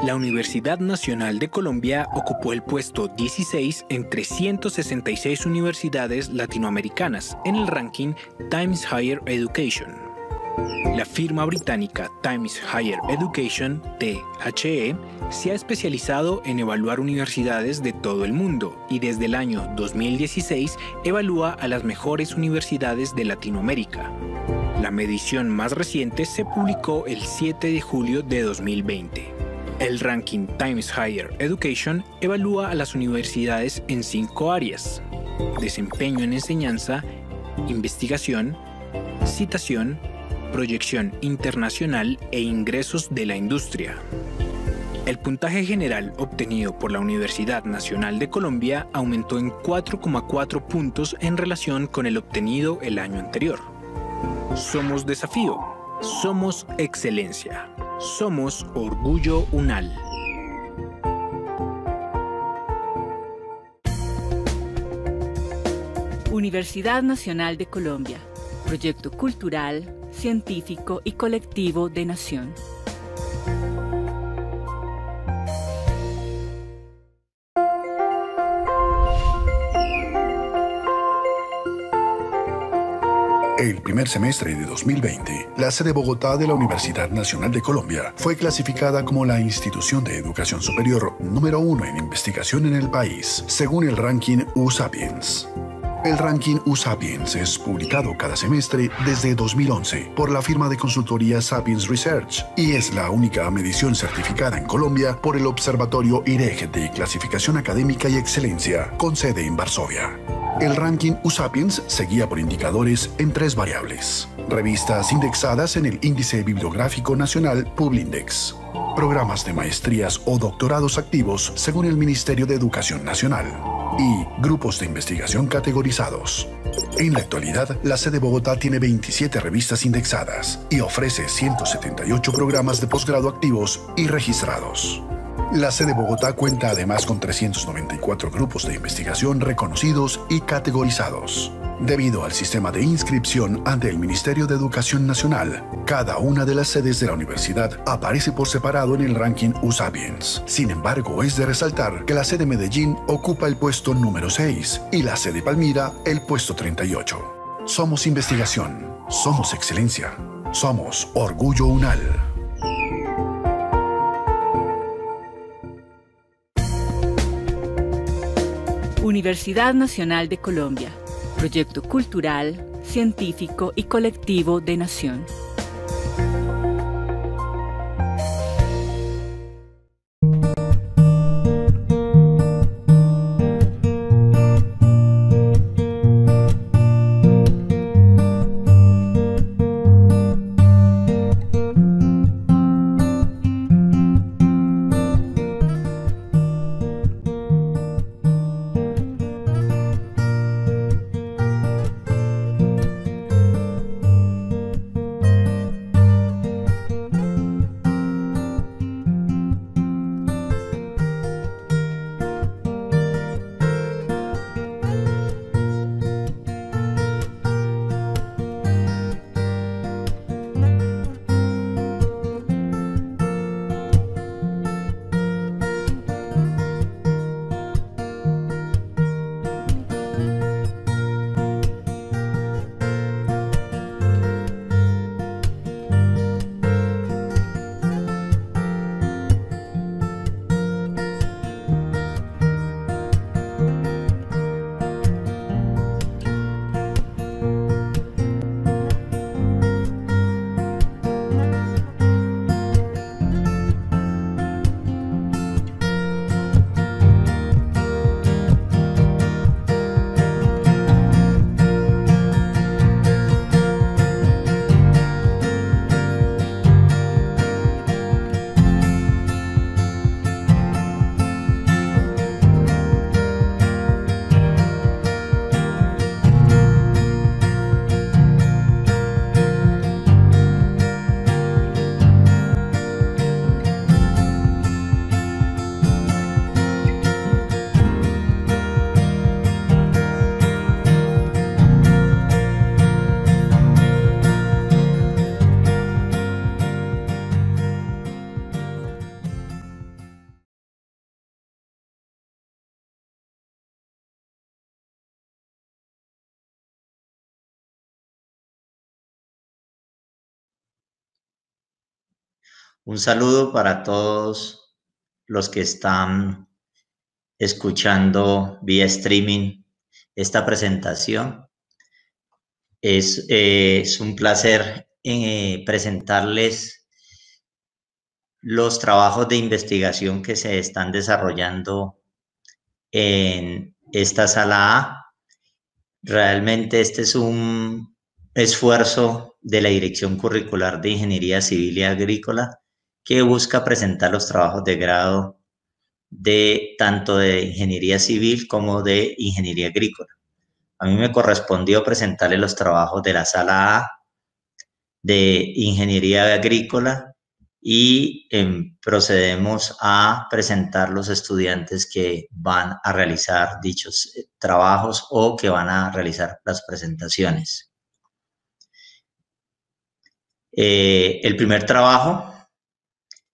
La Universidad Nacional de Colombia ocupó el puesto 16 entre 166 universidades latinoamericanas en el ranking Times Higher Education. La firma británica Times Higher Education, THE, se ha especializado en evaluar universidades de todo el mundo y desde el año 2016 evalúa a las mejores universidades de Latinoamérica. La medición más reciente se publicó el 7 de julio de 2020. El ranking Times Higher Education evalúa a las universidades en 5 áreas: desempeño en enseñanza, investigación, citación, proyección internacional e ingresos de la industria. El puntaje general obtenido por la Universidad Nacional de Colombia aumentó en 4,4 puntos en relación con el obtenido el año anterior. Somos desafío, somos excelencia, somos orgullo UNAL. Universidad Nacional de Colombia, proyecto cultural, científico y colectivo de nación. El primer semestre de 2020, la sede Bogotá de la Universidad Nacional de Colombia fue clasificada como la institución de educación superior número 1 en investigación en el país, según el ranking U-Sapiens. El ranking U-Sapiens es publicado cada semestre desde 2011 por la firma de consultoría Sapiens Research y es la única medición certificada en Colombia por el Observatorio IREG de Clasificación Académica y Excelencia, con sede en Varsovia. El ranking U-Sapiens se guía por indicadores en 3 variables: revistas indexadas en el Índice Bibliográfico Nacional Publindex, programas de maestrías o doctorados activos según el Ministerio de Educación Nacional, y grupos de investigación categorizados. En la actualidad, la sede Bogotá tiene 27 revistas indexadas y ofrece 178 programas de posgrado activos y registrados. La sede Bogotá cuenta además con 394 grupos de investigación reconocidos y categorizados. Debido al sistema de inscripción ante el Ministerio de Educación Nacional, cada una de las sedes de la universidad aparece por separado en el ranking U-Sapiens. Sin embargo, es de resaltar que la sede Medellín ocupa el puesto número 6 y la sede Palmira el puesto 38. Somos investigación, somos excelencia, somos orgullo UNAL. Universidad Nacional de Colombia, proyecto cultural, científico y colectivo de nación. Un saludo para todos los que están escuchando vía streaming esta presentación. Es un placer presentarles los trabajos de investigación que se están desarrollando en esta sala A. Realmente este es un esfuerzo de la Dirección Curricular de Ingeniería Civil y Agrícola que busca presentar los trabajos de grado de tanto de ingeniería civil como de ingeniería agrícola. A mí me correspondió presentarle los trabajos de la sala A de ingeniería agrícola y procedemos a presentar los estudiantes que van a realizar dichos trabajos o que van a realizar las presentaciones. El primer trabajo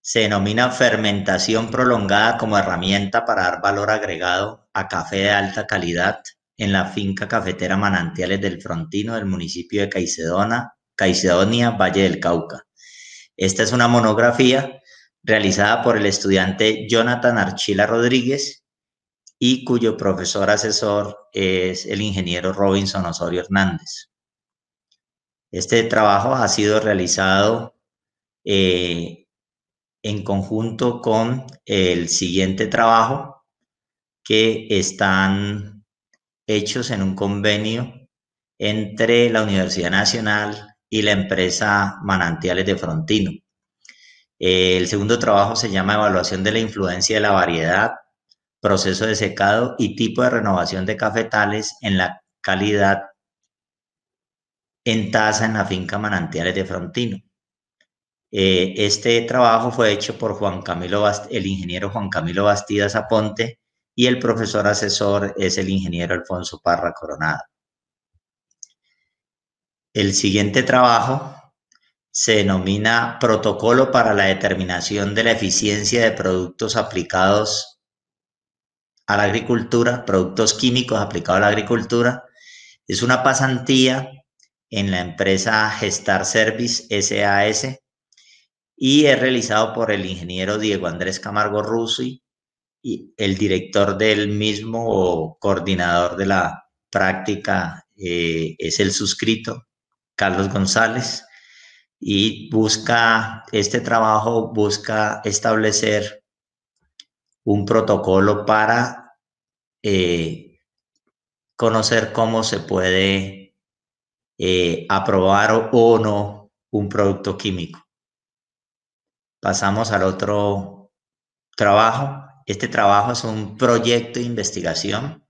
se denomina fermentación prolongada como herramienta para dar valor agregado a café de alta calidad en la finca cafetera Manantiales del Frontino del municipio de Caicedonia, Valle del Cauca. Esta es una monografía realizada por el estudiante Jonathan Archila Rodríguez y cuyo profesor asesor es el ingeniero Robinson Osorio Hernández. Este trabajo ha sido realizado en conjunto con el siguiente trabajo que están hechos en un convenio entre la Universidad Nacional y la empresa Manantiales de Frontino. El segundo trabajo se llama Evaluación de la influencia de la variedad, proceso de secado y tipo de renovación de cafetales en la calidad en tasa en la finca Manantiales de Frontino. Este trabajo fue hecho por el ingeniero Juan Camilo Bastidas Aponte y el profesor asesor es el ingeniero Alfonso Parra Coronado. El siguiente trabajo se denomina Protocolo para la determinación de la eficiencia de productos aplicados a la agricultura, productos químicos aplicados a la agricultura. Es una pasantía en la empresa Gestar Service SAS y es realizado por el ingeniero Diego Andrés Camargo Rusi y el director del mismo o coordinador de la práctica es el suscrito Carlos González, y este trabajo busca establecer un protocolo para conocer cómo se puede aprobar o no un producto químico. Pasamos al otro trabajo. Este trabajo es un proyecto de investigación.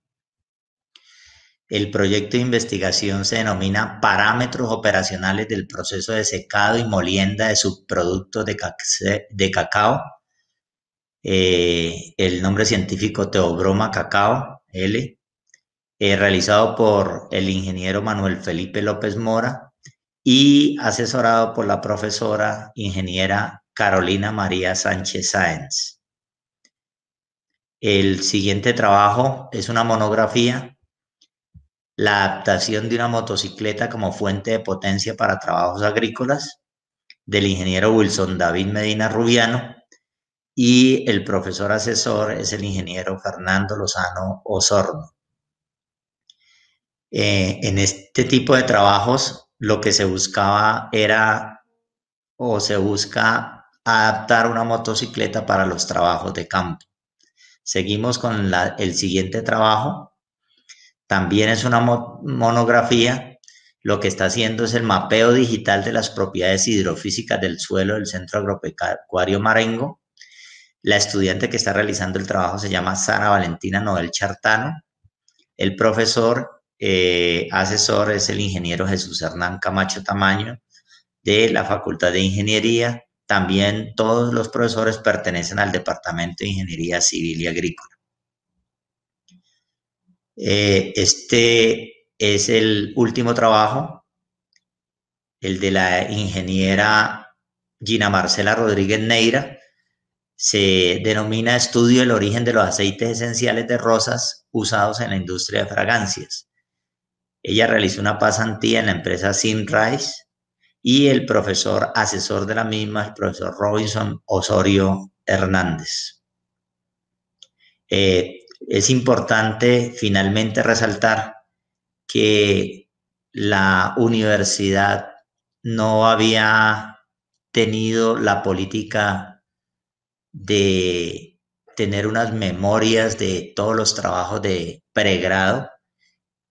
El proyecto de investigación se denomina Parámetros operacionales del proceso de secado y molienda de subproductos de cacao. El nombre científico Theobroma cacao, L. Realizado por el ingeniero Manuel Felipe López Mora y asesorado por la profesora ingeniera Carolina María Sánchez Sáenz. El siguiente trabajo es una monografía, la adaptación de una motocicleta como fuente de potencia para trabajos agrícolas, del ingeniero Wilson David Medina Rubiano, y el profesor asesor es el ingeniero Fernando Lozano Osorno. En este tipo de trabajos lo que se buscaba se busca adaptar una motocicleta para los trabajos de campo. Seguimos con el siguiente trabajo. También es una monografía. Lo que está haciendo es el mapeo digital de las propiedades hidrofísicas del suelo del Centro Agropecuario Marengo. La estudiante que está realizando el trabajo se llama Sara Valentina Noel Chartano. El profesor asesor es el ingeniero Jesús Hernán Camacho Tamaño de la Facultad de Ingeniería. También todos los profesores pertenecen al Departamento de Ingeniería Civil y Agrícola. Este es el último trabajo, el de la ingeniera Gina Marcela Rodríguez Neira. Se denomina Estudio del origen de los aceites esenciales de rosas usados en la industria de fragancias. Ella realizó una pasantía en la empresa Simrise y el profesor asesor de la misma, el profesor Robinson Osorio Hernández. Es importante finalmente resaltar que la universidad no había tenido la política de tener unas memorias de todos los trabajos de pregrado,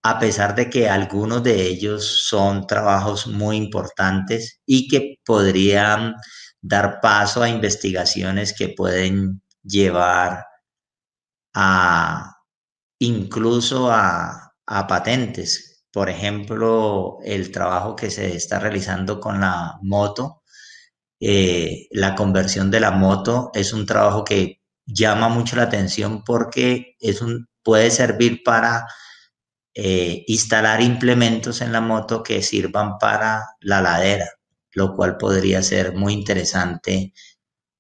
a pesar de que algunos de ellos son trabajos muy importantes y que podrían dar paso a investigaciones que pueden llevar a incluso a patentes. Por ejemplo, el trabajo que se está realizando con la moto, la conversión de la moto es un trabajo que llama mucho la atención porque puede servir para instalar implementos en la moto que sirvan para la ladera, lo cual podría ser muy interesante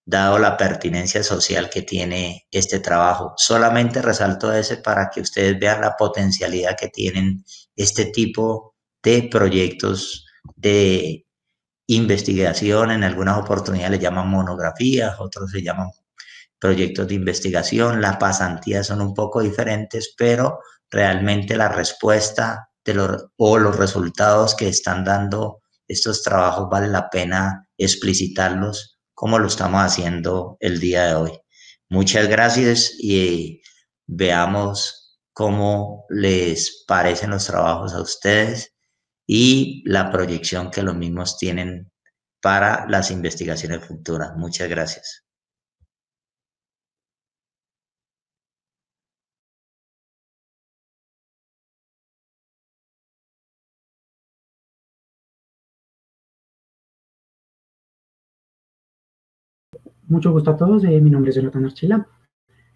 dado la pertinencia social que tiene este trabajo. Solamente resalto ese para que ustedes vean la potencialidad que tienen este tipo de proyectos de investigación. En algunas oportunidades le llaman monografías, otros se llaman proyectos de investigación. Las pasantías son un poco diferentes, pero realmente la respuesta o los resultados que están dando estos trabajos vale la pena explicitarlos como lo estamos haciendo el día de hoy. Muchas gracias y veamos cómo les parecen los trabajos a ustedes y la proyección que los mismos tienen para las investigaciones futuras. Muchas gracias. Mucho gusto a todos, mi nombre es Jonathan Archila.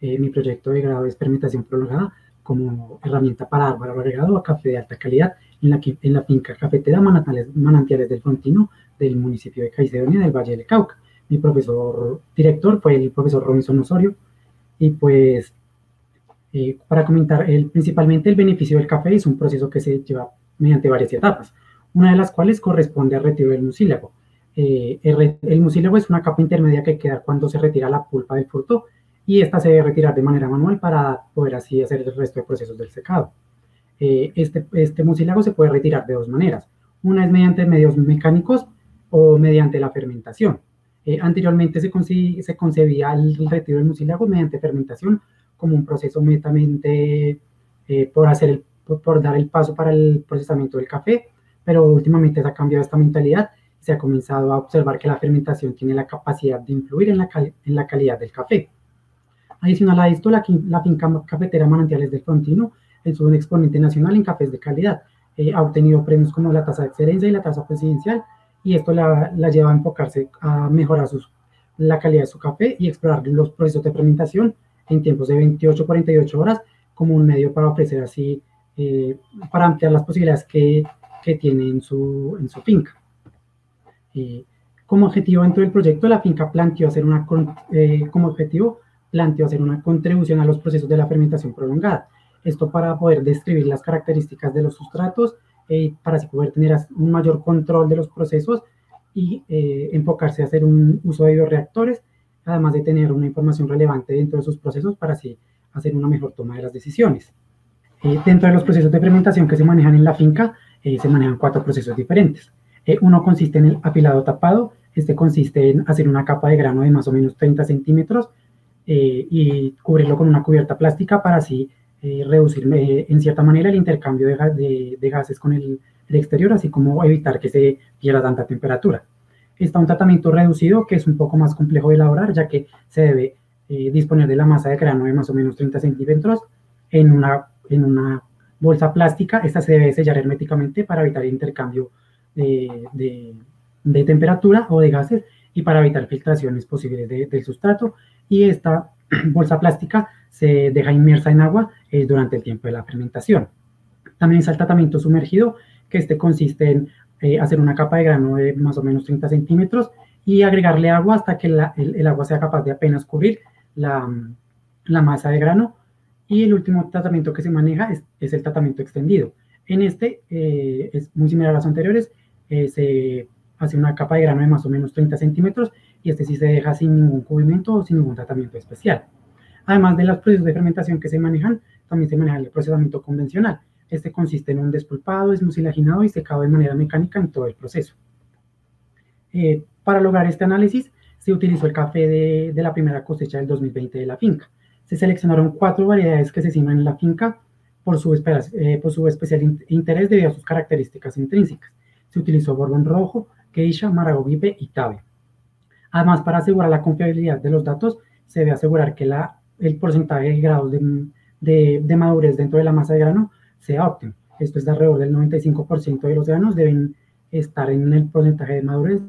Mi proyecto de grado es fermentación prolongada como herramienta para dar valor agregado a café de alta calidad en la finca cafetera Manantiales del Frontino del municipio de Caicedonia del Valle del Cauca. Mi profesor director fue el profesor Robinson Osorio y pues para comentar, principalmente el beneficio del café es un proceso que se lleva mediante varias etapas, una de las cuales corresponde al retiro del mucílago. El mucílago es una capa intermedia que queda cuando se retira la pulpa del fruto y esta se debe retirar de manera manual para poder así hacer el resto de procesos del secado. Este mucílago se puede retirar de dos maneras. Una es mediante medios mecánicos o mediante la fermentación. Anteriormente se concebía el retiro del mucílago mediante fermentación como un proceso netamente por dar el paso para el procesamiento del café, pero últimamente se ha cambiado esta mentalidad. Se ha comenzado a observar que la fermentación tiene la capacidad de influir en la calidad del café. Adicional a esto, la finca cafetera Manantiales del Frontino es un exponente nacional en cafés de calidad. Ha obtenido premios como la tasa de excelencia y la tasa presidencial, y esto la lleva a enfocarse a mejorar la calidad de su café y explorar los procesos de fermentación en tiempos de 28-48 horas como un medio para ofrecer así, para ampliar las posibilidades que tiene en su finca. Como objetivo dentro del proyecto, la finca planteó hacer una contribución a los procesos de la fermentación prolongada. Esto para poder describir las características de los sustratos, para así poder tener un mayor control de los procesos y enfocarse a hacer un uso de bioreactores, además de tener una información relevante dentro de sus procesos para así hacer una mejor toma de las decisiones. Dentro de los procesos de fermentación que se manejan en la finca, se manejan 4 procesos diferentes. Uno consiste en el apilado tapado. Este consiste en hacer una capa de grano de más o menos 30 centímetros y cubrirlo con una cubierta plástica para así reducir en cierta manera el intercambio de gases con el exterior, así como evitar que se pierda tanta temperatura. Está un tratamiento reducido que es un poco más complejo de elaborar, ya que se debe disponer de la masa de grano de más o menos 30 centímetros en una bolsa plástica. Esta se debe sellar herméticamente para evitar el intercambio de temperatura o de gases y para evitar filtraciones posibles del sustrato, y esta bolsa plástica se deja inmersa en agua durante el tiempo de la fermentación. También está el tratamiento sumergido, que este consiste en hacer una capa de grano de más o menos 30 centímetros y agregarle agua hasta que el agua sea capaz de apenas cubrir la masa de grano. Y el último tratamiento que se maneja es el tratamiento extendido. En este es muy similar a los anteriores. Se hace una capa de grano de más o menos 30 centímetros y este sí se deja sin ningún cubrimiento o sin ningún tratamiento especial. Además de los procesos de fermentación que se manejan, también se maneja el procesamiento convencional. Este consiste en un despulpado, desmucilaginado y secado de manera mecánica en todo el proceso. Para lograr este análisis, se utilizó el café de la primera cosecha del 2020 de la finca. Se seleccionaron 4 variedades que se siembran en la finca por su especial interés debido a sus características intrínsecas. Se utilizó Borbón Rojo, Geisha, Maragogipe y Tabe. Además, para asegurar la confiabilidad de los datos, se debe asegurar que el porcentaje de grados de madurez dentro de la masa de grano sea óptimo. Esto es de alrededor del 95% de los granos deben estar en el porcentaje de madurez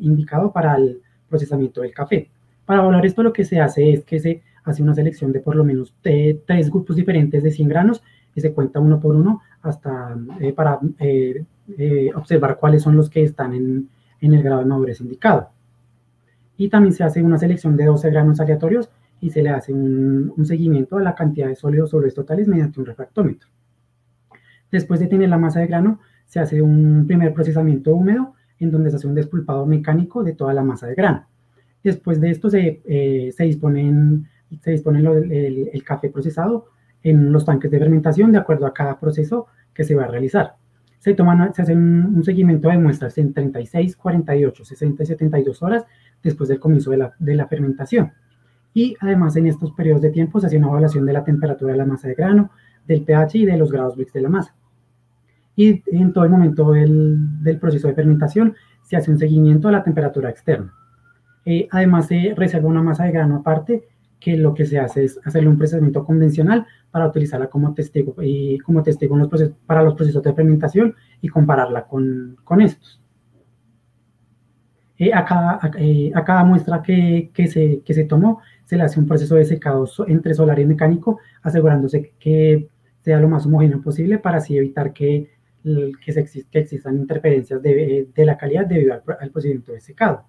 indicado para el procesamiento del café. Para evaluar esto, lo que se hace es que se hace una selección de por lo menos 3 grupos diferentes de 100 granos y se cuenta uno por uno hasta para observar cuáles son los que están en el grado de madurez indicado. Y también se hace una selección de 12 granos aleatorios y se le hace un seguimiento a la cantidad de sólidos solubles totales mediante un refractómetro. Después de tener la masa de grano, se hace un primer procesamiento húmedo en donde se hace un despulpado mecánico de toda la masa de grano. Después de esto se dispone el café procesado en los tanques de fermentación de acuerdo a cada proceso que se va a realizar. Se hace un seguimiento de muestras en 36, 48, 60 y 72 horas después del comienzo de la fermentación. Y además en estos periodos de tiempo se hace una evaluación de la temperatura de la masa de grano, del pH y de los grados Brix de la masa. Y en todo el momento del proceso de fermentación se hace un seguimiento a la temperatura externa. Además se reserva una masa de grano aparte, que lo que se hace es hacerle un procesamiento convencional para utilizarla como testigo, para los procesos de fermentación y compararla con estos. A cada muestra que se tomó se le hace un proceso de secado entre solar y mecánico, asegurándose que sea lo más homogéneo posible para así evitar que existan interferencias de la calidad debido al procedimiento de secado.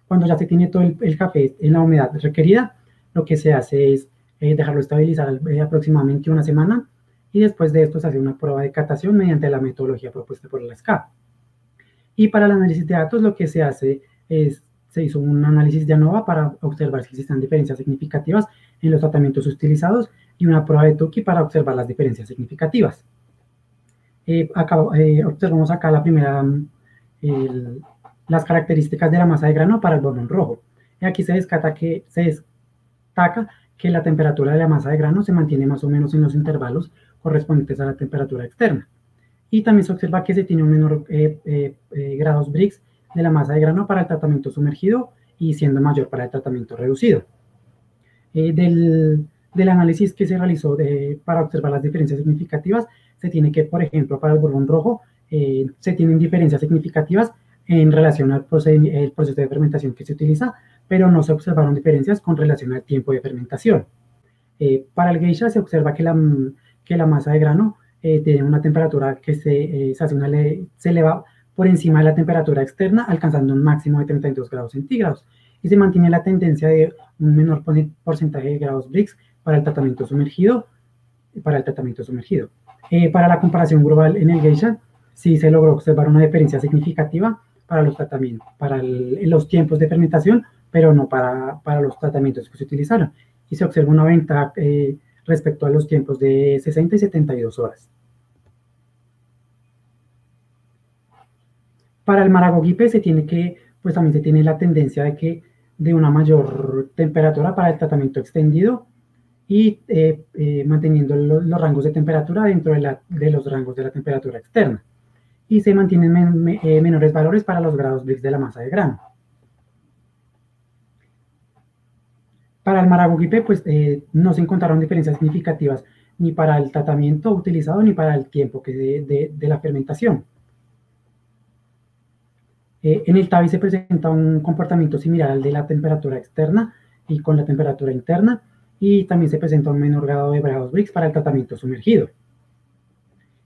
Cuando ya se tiene todo el café en la humedad requerida, lo que se hace es dejarlo estabilizar aproximadamente una semana y después de esto se hace una prueba de catación mediante la metodología propuesta por la SCA. Y para el análisis de datos lo que se hace es, se hizo un análisis de ANOVA para observar si existen diferencias significativas en los tratamientos utilizados y una prueba de Tukey para observar las diferencias significativas. Observamos acá la primera, las características de la masa de grano para el borbón rojo. Y aquí se destaca que la temperatura de la masa de grano se mantiene más o menos en los intervalos correspondientes a la temperatura externa. Y también se observa que se tiene un menor grados Brix de la masa de grano para el tratamiento sumergido y siendo mayor para el tratamiento reducido. Del análisis que se realizó para observar las diferencias significativas, se tiene que, por ejemplo, para el borbón rojo, se tienen diferencias significativas en relación al proceso de fermentación que se utiliza, pero no se observaron diferencias con relación al tiempo de fermentación. Para el geisha se observa que la masa de grano tiene una temperatura que se eleva por encima de la temperatura externa, alcanzando un máximo de 32 grados centígrados, y se mantiene la tendencia de un menor porcentaje de grados Brix para el tratamiento sumergido. Para la comparación global en el geisha, sí se logró observar una diferencia significativa para los tiempos de fermentación, pero no para los tratamientos que se utilizaron. Y se observa una ventaja respecto a los tiempos de 60 y 72 horas. Para el Maragogipe también se tiene la tendencia de una mayor temperatura para el tratamiento extendido y manteniendo los rangos de temperatura dentro de los rangos de la temperatura externa. Y se mantienen menores valores para los grados Brix de la masa de grano. Para el Maragogipe, no se encontraron diferencias significativas ni para el tratamiento utilizado ni para el tiempo de la fermentación. En el Tabe se presenta un comportamiento similar al de la temperatura externa y con la temperatura interna, y también se presenta un menor grado de grados Brix para el tratamiento sumergido.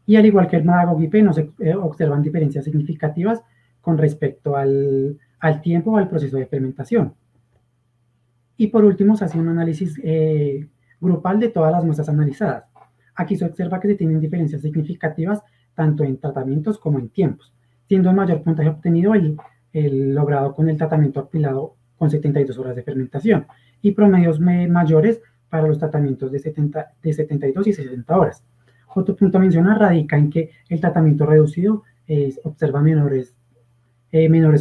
Y al igual que el Maragogipe, no se observan diferencias significativas con respecto al tiempo o al proceso de fermentación. Y por último, se hace un análisis grupal de todas las muestras analizadas. Aquí se observa que se tienen diferencias significativas tanto en tratamientos como en tiempos. siendo el mayor puntaje obtenido el logrado con el tratamiento apilado con 72 horas de fermentación y promedios mayores para los tratamientos de 72 y 60 horas. Otro punto a mencionar radica en que el tratamiento reducido observa menores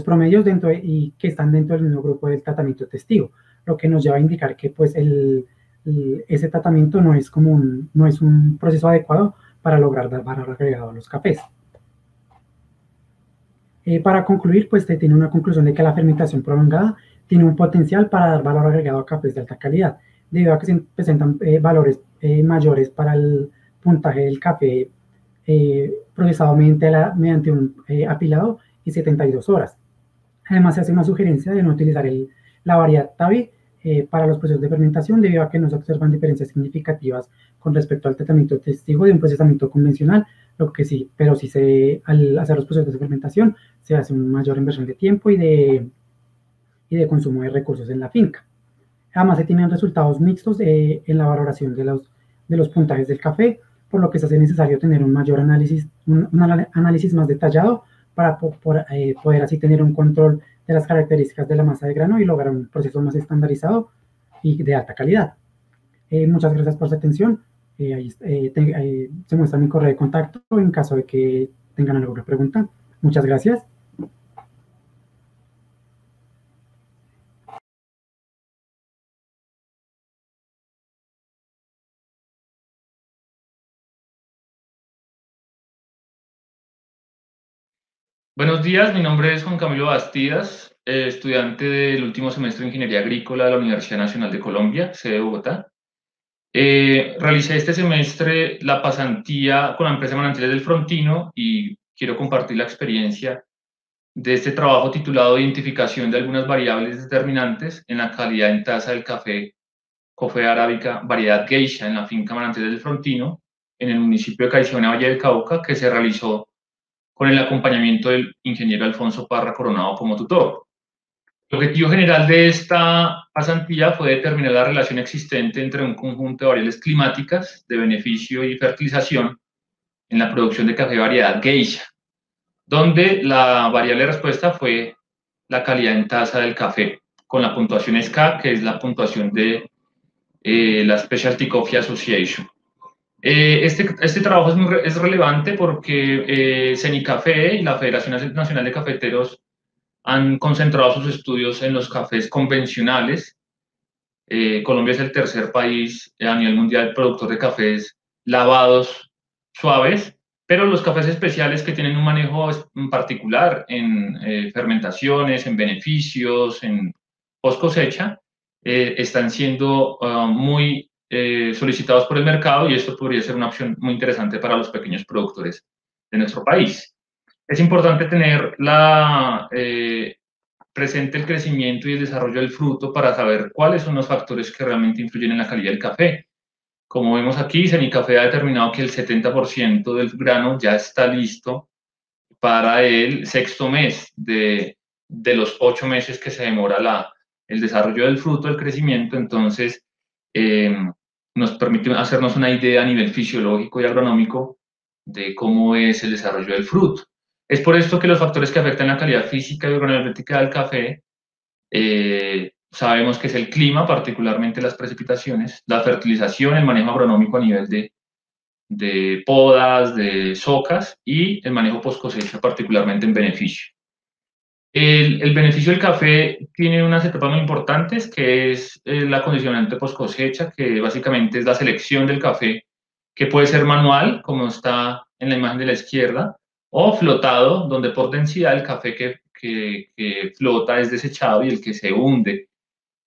promedios y que están dentro del mismo grupo del tratamiento testigo, lo que nos lleva a indicar que pues, ese tratamiento no es un proceso adecuado para lograr dar valor agregado a los cafés. Para concluir, pues tiene una conclusión de que la fermentación prolongada tiene un potencial para dar valor agregado a cafés de alta calidad, debido a que se presentan valores mayores para el puntaje del café procesado mediante un apilado y 72 horas. Además, se hace una sugerencia de no utilizar la variedad Tabi para los procesos de fermentación, debido a que no se observan diferencias significativas con respecto al tratamiento testigo de un procesamiento convencional, pero al hacer los procesos de fermentación se hace una mayor inversión de tiempo y de consumo de recursos en la finca. Además, se tienen resultados mixtos en la valoración de los puntajes del café, por lo que se hace necesario tener un mayor análisis, un análisis más detallado para poder así tener un control de las características de la masa de grano y lograr un proceso más estandarizado y de alta calidad. Muchas gracias por su atención. Se muestra mi correo de contacto en caso de que tengan alguna pregunta. Muchas gracias. Buenos días, mi nombre es Juan Camilo Bastidas, estudiante del último semestre de Ingeniería Agrícola de la Universidad Nacional de Colombia, sede de Bogotá. Realicé este semestre la pasantía con la empresa Manantiales del Frontino y quiero compartir la experiencia de este trabajo titulado Identificación de algunas variables determinantes en la calidad en taza del café Coffea arábica variedad Geisha en la finca Manantiales del Frontino, en el municipio de Caicedonia, Valle del Cauca, que se realizó con el acompañamiento del ingeniero Alfonso Parra Coronado como tutor. El objetivo general de esta pasantía fue determinar la relación existente entre un conjunto de variables climáticas de beneficio y fertilización en la producción de café variedad Geisha, donde la variable de respuesta fue la calidad en taza del café, con la puntuación SCA, que es la puntuación de la Specialty Coffee Association. Este trabajo es relevante porque Cenicafé y la Federación Nacional de Cafeteros han concentrado sus estudios en los cafés convencionales. Colombia es el tercer país a nivel mundial productor de cafés lavados suaves, pero los cafés especiales que tienen un manejo en particular en fermentaciones, en beneficios, en post cosecha, están siendo muy solicitados por el mercado y esto podría ser una opción muy interesante para los pequeños productores de nuestro país. Es importante tener presente el crecimiento y el desarrollo del fruto para saber cuáles son los factores que realmente influyen en la calidad del café. Como vemos aquí, Cenicafé ha determinado que el 70% del grano ya está listo para el sexto mes de los 8 meses que se demora el desarrollo del fruto, el crecimiento. Entonces, nos permite hacernos una idea a nivel fisiológico y agronómico de cómo es el desarrollo del fruto. Es por esto que los factores que afectan la calidad física y organoléptica del café, sabemos que es el clima, particularmente las precipitaciones, la fertilización, el manejo agronómico a nivel de podas, de socas y el manejo post cosecha, particularmente en beneficio. El beneficio del café tiene unas etapas muy importantes, que es el acondicionamiento post cosecha, que básicamente es la selección del café, que puede ser manual, como está en la imagen de la izquierda, o flotado, donde por densidad el café que flota es desechado y el que se hunde,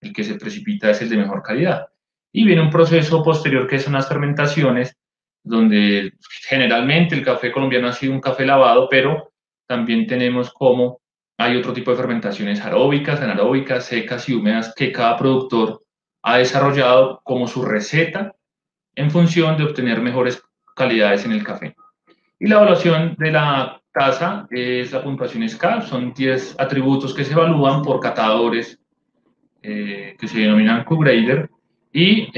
el que se precipita es el de mejor calidad. Y viene un proceso posterior que son las fermentaciones, donde generalmente el café colombiano ha sido un café lavado, pero también tenemos como hay otro tipo de fermentaciones aeróbicas, anaeróbicas, secas y húmedas que cada productor ha desarrollado como su receta en función de obtener mejores calidades en el café. Y la evaluación de la taza es la puntuación SCA, son 10 atributos que se evalúan por catadores que se denominan Q-Grader y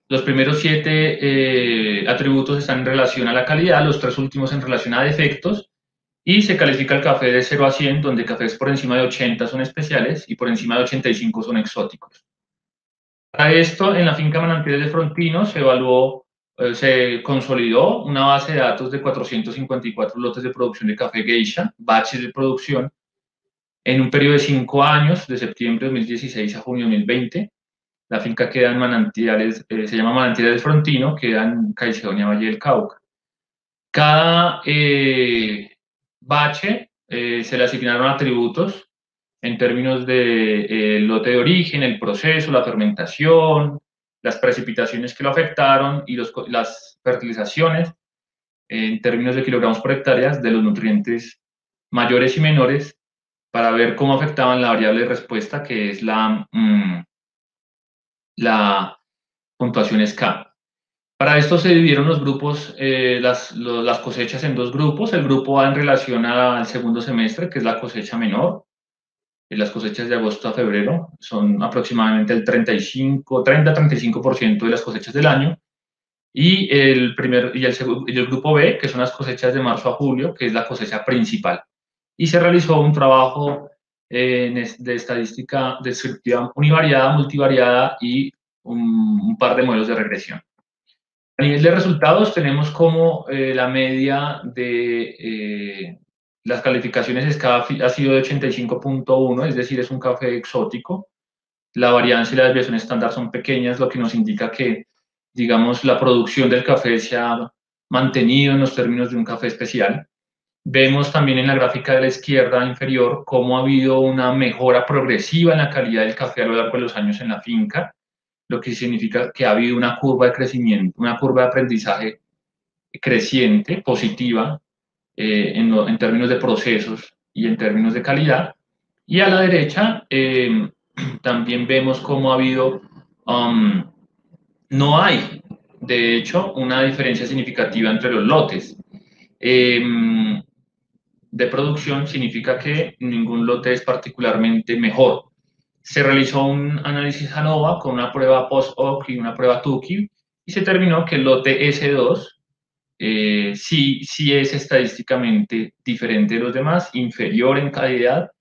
los primeros 7 atributos están en relación a la calidad, los 3 últimos en relación a defectos y se califica el café de 0 a 100, donde cafés por encima de 80 son especiales y por encima de 85 son exóticos. Para esto, en la finca Manantiales de Frontino se evaluó, se consolidó una base de datos de 454 lotes de producción de café geisha, baches de producción, en un periodo de 5 años, de septiembre de 2016 a junio de 2020. La finca queda en Manantiales, se llama Manantiales de Frontino, queda en Caicedonia, Valle del Cauca. Cada bache se le asignaron atributos en términos de lote de origen, el proceso, la fermentación, las precipitaciones que lo afectaron y las fertilizaciones en términos de kilogramos por hectárea de los nutrientes mayores y menores para ver cómo afectaban la variable de respuesta, que es la puntuación SK. Para esto se dividieron los grupos, las cosechas en 2 grupos. El grupo A en relación al segundo semestre, que es la cosecha menor. Las cosechas de agosto a febrero son aproximadamente el 30-35% de las cosechas del año. Y el grupo B, que son las cosechas de marzo a julio, que es la cosecha principal. Y se realizó un trabajo de estadística descriptiva univariada, multivariada y un par de modelos de regresión. A nivel de resultados tenemos como la media de las calificaciones ha sido de 85.1, es decir, es un café exótico. La varianza y la desviación estándar son pequeñas, lo que nos indica que, digamos, la producción del café se ha mantenido en los términos de un café especial. Vemos también en la gráfica de la izquierda inferior cómo ha habido una mejora progresiva en la calidad del café a lo largo de los años en la finca, lo que significa que ha habido una curva de crecimiento, una curva de aprendizaje creciente, positiva, en términos de procesos y en términos de calidad. Y a la derecha también vemos cómo ha habido, no hay, de hecho, una diferencia significativa entre los lotes de producción. Significa que ningún lote es particularmente mejor. Se realizó un análisis ANOVA con una prueba post-hoc y una prueba Tukey y se determinó que el lote S2 sí es estadísticamente diferente de los demás, inferior en calidad,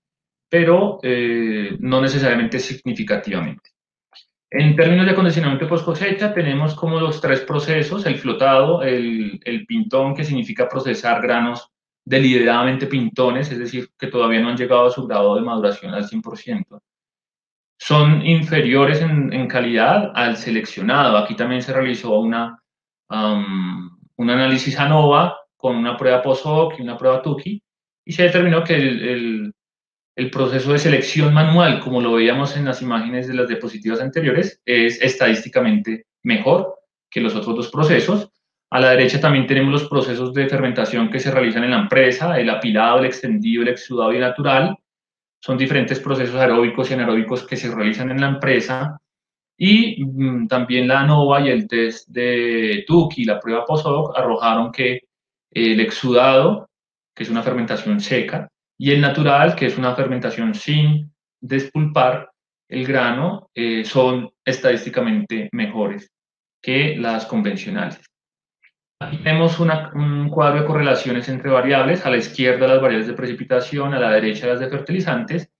pero no necesariamente significativamente. En términos de acondicionamiento post cosecha tenemos como los 3 procesos: el flotado, el pintón, que significa procesar granos deliberadamente pintones, es decir, que todavía no han llegado a su grado de maduración al 100%. Son inferiores en calidad al seleccionado. Aquí también se realizó un análisis ANOVA con una prueba post-hoc y una prueba Tukey, y se determinó que el proceso de selección manual, como lo veíamos en las imágenes de las diapositivas anteriores, es estadísticamente mejor que los otros 2 procesos. A la derecha también tenemos los procesos de fermentación que se realizan en la empresa: el apilado, el extendido, el exudado y el natural. Son diferentes procesos aeróbicos y anaeróbicos que se realizan en la empresa. Y también la ANOVA y el test de Tukey, la prueba post-hoc, arrojaron que el exudado, que es una fermentación seca, y el natural, que es una fermentación sin despulpar el grano, son estadísticamente mejores que las convencionales. Aquí tenemos un cuadro de correlaciones entre variables. A la izquierda las variables de precipitación, a la derecha las de fertilizantes.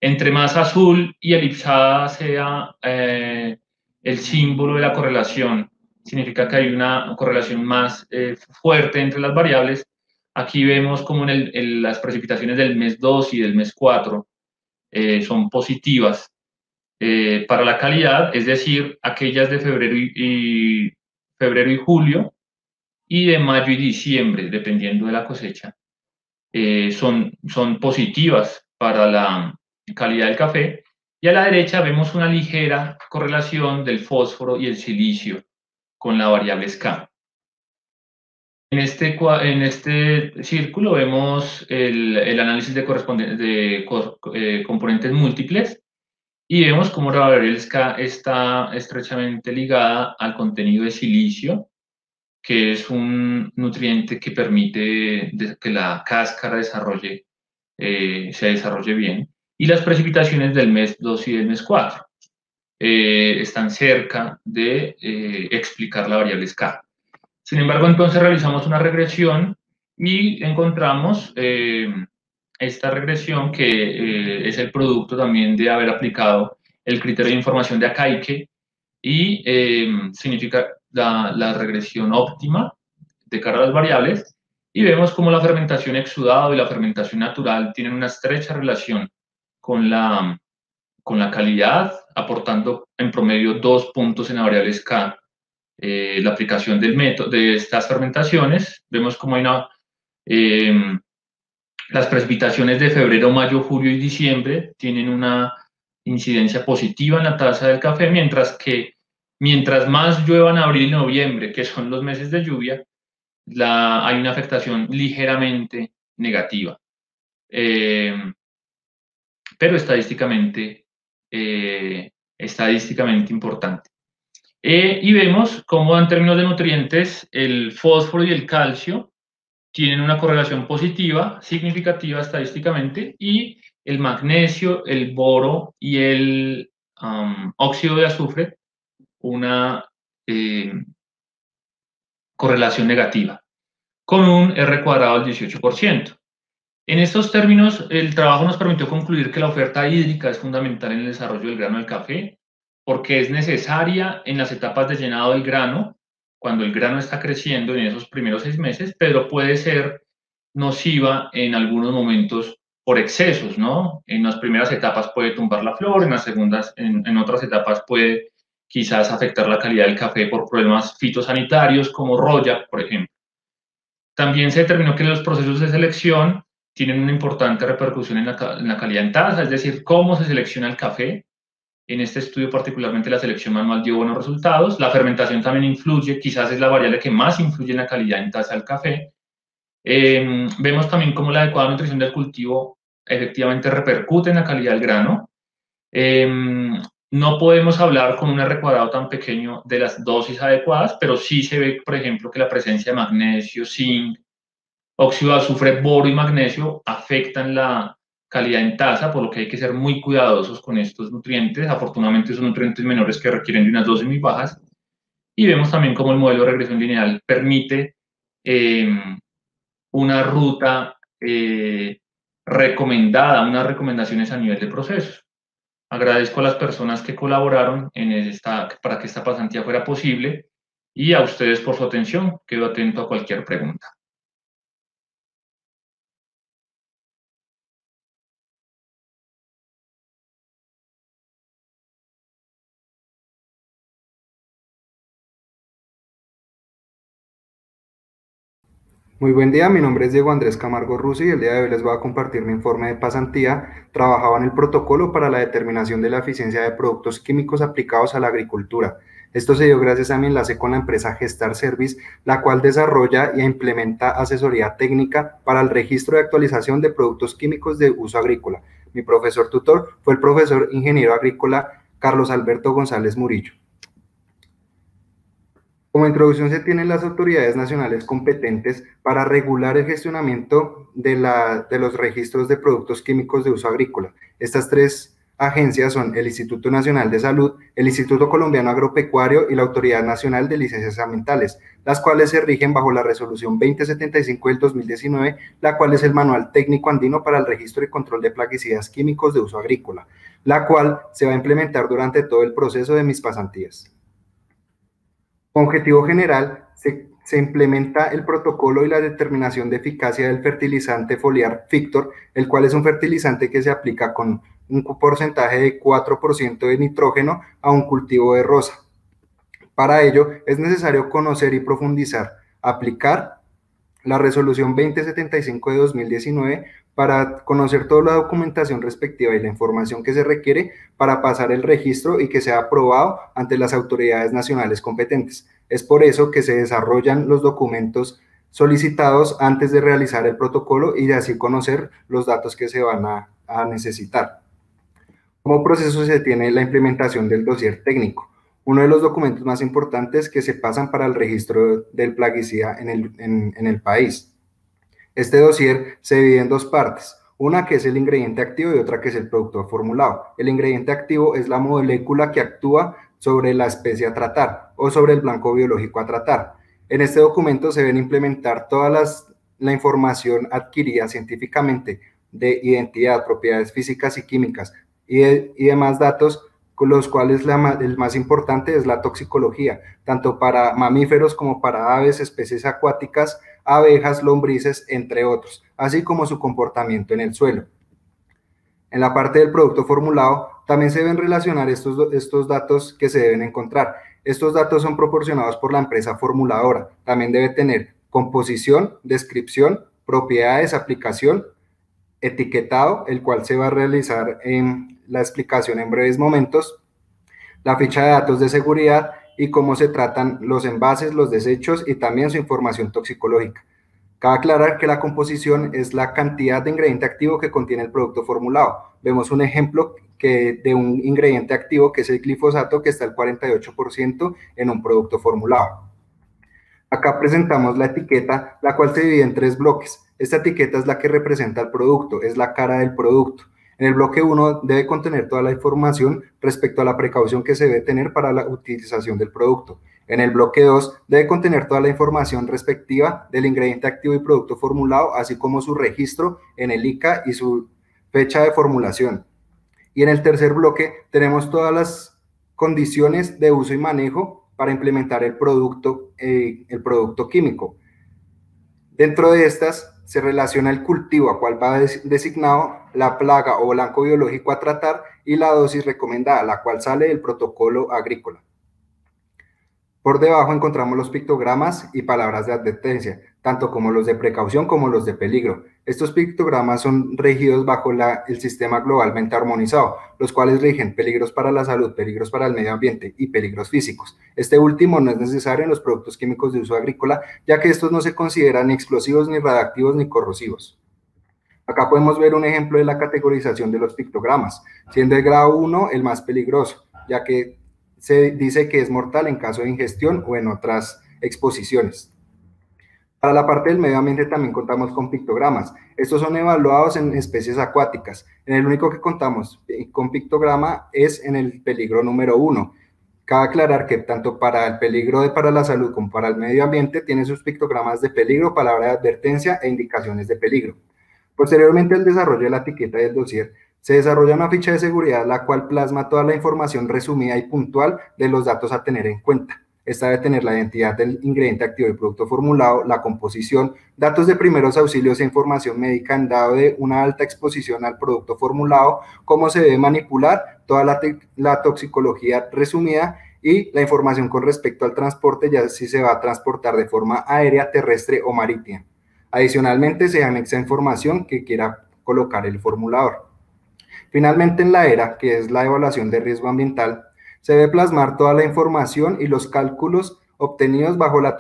Entre más azul y elipsada sea el símbolo de la correlación, significa que hay una correlación más fuerte entre las variables. Aquí vemos como las precipitaciones del mes 2 y del mes 4 son positivas para la calidad, es decir, aquellas de febrero y julio, y de mayo y diciembre, dependiendo de la cosecha, son positivas para la calidad del café. Y a la derecha vemos una ligera correlación del fósforo y el silicio con la variable SK. En este círculo vemos el análisis de componentes múltiples y vemos cómo la variable SK está estrechamente ligada al contenido de silicio, que es un nutriente que permite que la cáscara se desarrolle bien, y las precipitaciones del mes 2 y del mes 4 están cerca de explicar la variable SK. Sin embargo, entonces realizamos una regresión y encontramos esta regresión que es el producto también de haber aplicado el criterio de información de Akaike y significa la regresión óptima de cara a las variables, y vemos cómo la fermentación exudado y la fermentación natural tienen una estrecha relación con la calidad, aportando en promedio 2 puntos en la variable K. La aplicación del método de estas fermentaciones, vemos cómo hay las precipitaciones de febrero, mayo, julio y diciembre tienen una incidencia positiva en la tasa del café, mientras más llueva en abril y noviembre, que son los meses de lluvia, hay una afectación ligeramente negativa, pero estadísticamente importante. Y vemos cómo en términos de nutrientes el fósforo y el calcio tienen una correlación positiva, significativa estadísticamente, y el magnesio, el boro y el óxido de azufre una correlación negativa, con un R cuadrado del 18%. En estos términos, el trabajo nos permitió concluir que la oferta hídrica es fundamental en el desarrollo del grano del café, porque es necesaria en las etapas de llenado del grano, cuando el grano está creciendo en esos primeros 6 meses, pero puede ser nociva en algunos momentos por excesos, ¿no? En las primeras etapas puede tumbar la flor, en las segundas, en otras etapas puede quizás afectar la calidad del café por problemas fitosanitarios como roya, por ejemplo. También se determinó que los procesos de selección tienen una importante repercusión en la calidad en taza, es decir, cómo se selecciona el café. En este estudio particularmente la selección manual dio buenos resultados. La fermentación también influye, quizás es la variable que más influye en la calidad en taza del café. Vemos también cómo la adecuada nutrición del cultivo efectivamente repercute en la calidad del grano. No podemos hablar con un R cuadrado tan pequeño de las dosis adecuadas, pero sí se ve, por ejemplo, que la presencia de magnesio, zinc, óxido de azufre, boro y magnesio afectan la calidad en taza, por lo que hay que ser muy cuidadosos con estos nutrientes. Afortunadamente son nutrientes menores que requieren de unas dosis muy bajas. Y vemos también cómo el modelo de regresión lineal permite una ruta recomendada, unas recomendaciones a nivel de procesos. Agradezco a las personas que colaboraron para que esta pasantía fuera posible y a ustedes por su atención. Quedo atento a cualquier pregunta. Muy buen día, mi nombre es Diego Andrés Camargo Rusi y el día de hoy les voy a compartir mi informe de pasantía. Trabajaba en el protocolo para la determinación de la eficiencia de productos químicos aplicados a la agricultura. Esto se dio gracias a mi enlace con la empresa Gestar Service, la cual desarrolla e implementa asesoría técnica para el registro y actualización de productos químicos de uso agrícola. Mi profesor tutor fue el profesor ingeniero agrícola Carlos Alberto González Murillo. Como introducción se tienen las autoridades nacionales competentes para regular el gestionamiento de los registros de productos químicos de uso agrícola. Estas 3 agencias son el Instituto Nacional de Salud, el Instituto Colombiano Agropecuario y la Autoridad Nacional de Licencias Ambientales, las cuales se rigen bajo la Resolución 2075 del 2019, la cual es el Manual Técnico Andino para el Registro y Control de Plaguicidas Químicos de Uso Agrícola, la cual se va a implementar durante todo el proceso de mis pasantías. Con objetivo general, se implementa el protocolo y la determinación de eficacia del fertilizante foliar Fictor, el cual es un fertilizante que se aplica con un porcentaje de 4% de nitrógeno a un cultivo de rosa. Para ello, es necesario conocer y profundizar, aplicar la Resolución 2075 de 2019 para conocer toda la documentación respectiva y la información que se requiere para pasar el registro y que sea aprobado ante las autoridades nacionales competentes. Es por eso que se desarrollan los documentos solicitados antes de realizar el protocolo y de así conocer los datos que se van a necesitar. Como proceso se tiene la implementación del dossier técnico, uno de los documentos más importantes que se pasan para el registro del plaguicida en el país. Este dossier se divide en 2 partes, una que es el ingrediente activo y otra que es el producto formulado. El ingrediente activo es la molécula que actúa sobre la especie a tratar o sobre el blanco biológico a tratar. En este documento se deben implementar todas las la información adquirida científicamente de identidad, propiedades físicas y químicas y demás datos, con los cuales el más importante es la toxicología, tanto para mamíferos como para aves, especies acuáticas, abejas, lombrices, entre otros, así como su comportamiento en el suelo. En la parte del producto formulado, también se deben relacionar estos datos que se deben encontrar. Estos datos son proporcionados por la empresa formuladora. También debe tener composición, descripción, propiedades, aplicación, etiquetado, el cual se va a realizar en la explicación en breves momentos, la ficha de datos de seguridad y cómo se tratan los envases, los desechos y también su información toxicológica. Cabe aclarar que la composición es la cantidad de ingrediente activo que contiene el producto formulado. Vemos un ejemplo de un ingrediente activo que es el glifosato, que está al 48% en un producto formulado. Acá presentamos la etiqueta, la cual se divide en 3 bloques. Esta etiqueta es la que representa el producto, es la cara del producto. En el bloque 1 debe contener toda la información respecto a la precaución que se debe tener para la utilización del producto. En el bloque 2 debe contener toda la información respectiva del ingrediente activo y producto formulado, así como su registro en el ICA y su fecha de formulación. Y en el tercer bloque tenemos todas las condiciones de uso y manejo para implementar el producto químico. Dentro de estas se relaciona el cultivo a cual va designado, la plaga o blanco biológico a tratar y la dosis recomendada, la cual sale del protocolo agrícola. Por debajo encontramos los pictogramas y palabras de advertencia, tanto como los de precaución como los de peligro. Estos pictogramas son regidos bajo el sistema globalmente armonizado, los cuales rigen peligros para la salud, peligros para el medio ambiente y peligros físicos. Este último no es necesario en los productos químicos de uso agrícola, ya que estos no se consideran ni explosivos, ni radiactivos, ni corrosivos. Acá podemos ver un ejemplo de la categorización de los pictogramas, siendo el grado 1 el más peligroso, ya que se dice que es mortal en caso de ingestión o en otras exposiciones. Para la parte del medio ambiente también contamos con pictogramas. Estos son evaluados en especies acuáticas. En el único que contamos con pictograma es en el peligro número 1. Cabe aclarar que tanto para el peligro para la salud como para el medio ambiente tiene sus pictogramas de peligro, palabra de advertencia e indicaciones de peligro. Posteriormente al desarrollo de la etiqueta del dossier, se desarrolla una ficha de seguridad la cual plasma toda la información resumida y puntual de los datos a tener en cuenta. Esta debe tener la identidad del ingrediente activo y producto formulado, la composición, datos de primeros auxilios e información médica en dado de una alta exposición al producto formulado, cómo se debe manipular, toda la toxicología resumida y la información con respecto al transporte, ya si se va a transportar de forma aérea, terrestre o marítima. Adicionalmente, se anexa información que quiera colocar el formulador. Finalmente, en la ERA, que es la evaluación de riesgo ambiental, se debe plasmar toda la información y los cálculos obtenidos bajo la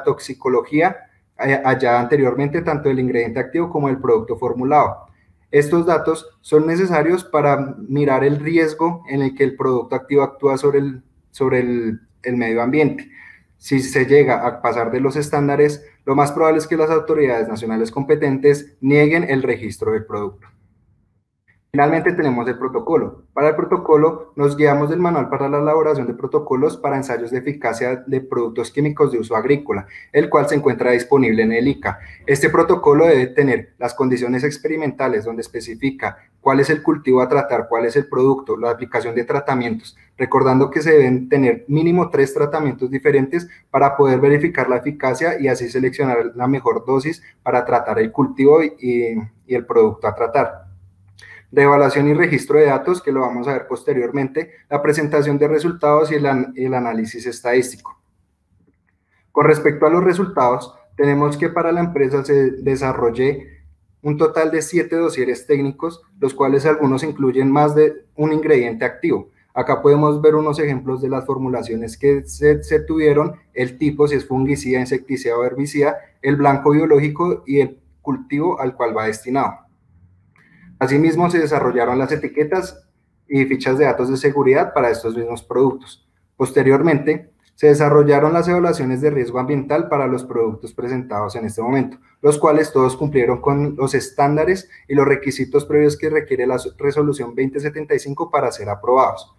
toxicología hallada anteriormente, tanto del ingrediente activo como del producto formulado. Estos datos son necesarios para mirar el riesgo en el que el producto activo actúa sobre el medio ambiente. Si se llega a pasar de los estándares, lo más probable es que las autoridades nacionales competentes nieguen el registro del producto. Finalmente tenemos el protocolo. Para el protocolo nos guiamos del manual para la elaboración de protocolos para ensayos de eficacia de productos químicos de uso agrícola, el cual se encuentra disponible en el ICA. Este protocolo debe tener las condiciones experimentales donde especifica cuál es el cultivo a tratar, cuál es el producto, la aplicación de tratamientos, recordando que se deben tener mínimo 3 tratamientos diferentes para poder verificar la eficacia y así seleccionar la mejor dosis para tratar el cultivo y el producto a tratar. De evaluación y registro de datos, que lo vamos a ver posteriormente, la presentación de resultados y el análisis estadístico. Con respecto a los resultados, tenemos que para la empresa se desarrolle un total de 7 dosieres técnicos, los cuales algunos incluyen más de un ingrediente activo. Acá podemos ver unos ejemplos de las formulaciones que se tuvieron, el tipo, si es fungicida, insecticida o herbicida, el blanco biológico y el cultivo al cual va destinado. Asimismo, se desarrollaron las etiquetas y fichas de datos de seguridad para estos mismos productos. Posteriormente, se desarrollaron las evaluaciones de riesgo ambiental para los productos presentados en este momento, los cuales todos cumplieron con los estándares y los requisitos previos que requiere la resolución 2075 para ser aprobados.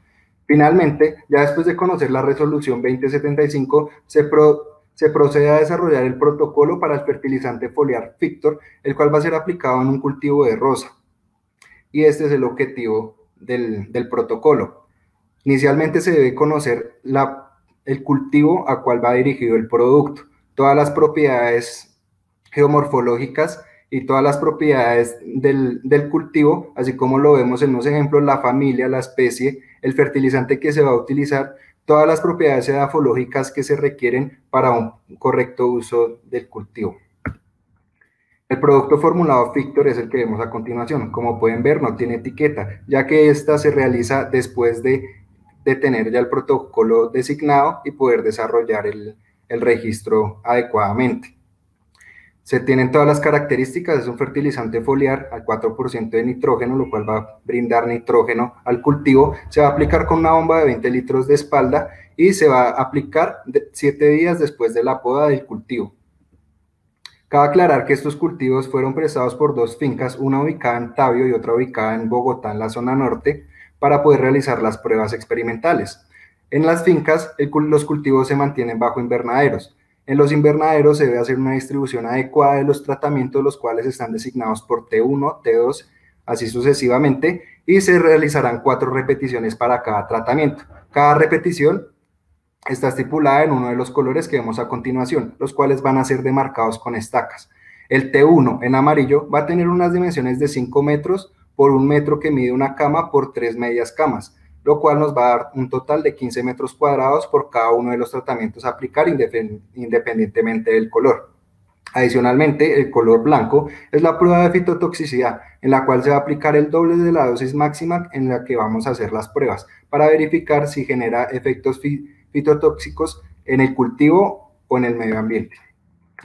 Finalmente, ya después de conocer la resolución 2075, se procede a desarrollar el protocolo para el fertilizante foliar Fictor, el cual va a ser aplicado en un cultivo de rosa. Y este es el objetivo del protocolo. Inicialmente se debe conocer el cultivo a cual va dirigido el producto, todas las propiedades geomorfológicas y todas las propiedades del cultivo, así como lo vemos en los ejemplos, la familia, la especie, el fertilizante que se va a utilizar, todas las propiedades edafológicas que se requieren para un correcto uso del cultivo. El producto formulado Fictor es el que vemos a continuación. Como pueden ver, no tiene etiqueta, ya que esta se realiza después de tener ya el protocolo designado y poder desarrollar el registro adecuadamente. Se tienen todas las características, es un fertilizante foliar al 4% de nitrógeno, lo cual va a brindar nitrógeno al cultivo. Se va a aplicar con una bomba de 20 litros de espalda y se va a aplicar 7 días después de la poda del cultivo. Cabe aclarar que estos cultivos fueron prestados por dos fincas, una ubicada en Tabio y otra ubicada en Bogotá, en la zona norte, para poder realizar las pruebas experimentales. En las fincas, los cultivos se mantienen bajo invernaderos. En los invernaderos se debe hacer una distribución adecuada de los tratamientos, los cuales están designados por T1, T2, así sucesivamente, y se realizarán 4 repeticiones para cada tratamiento. Cada repetición está estipulada en uno de los colores que vemos a continuación, los cuales van a ser demarcados con estacas. El T1 en amarillo va a tener unas dimensiones de 5 metros por 1 metro que mide una cama por 3 medias camas, lo cual nos va a dar un total de 15 metros cuadrados por cada uno de los tratamientos a aplicar independientemente del color. Adicionalmente, el color blanco es la prueba de fitotoxicidad, en la cual se va a aplicar el doble de la dosis máxima en la que vamos a hacer las pruebas, para verificar si genera efectos fitotóxicos en el cultivo o en el medio ambiente.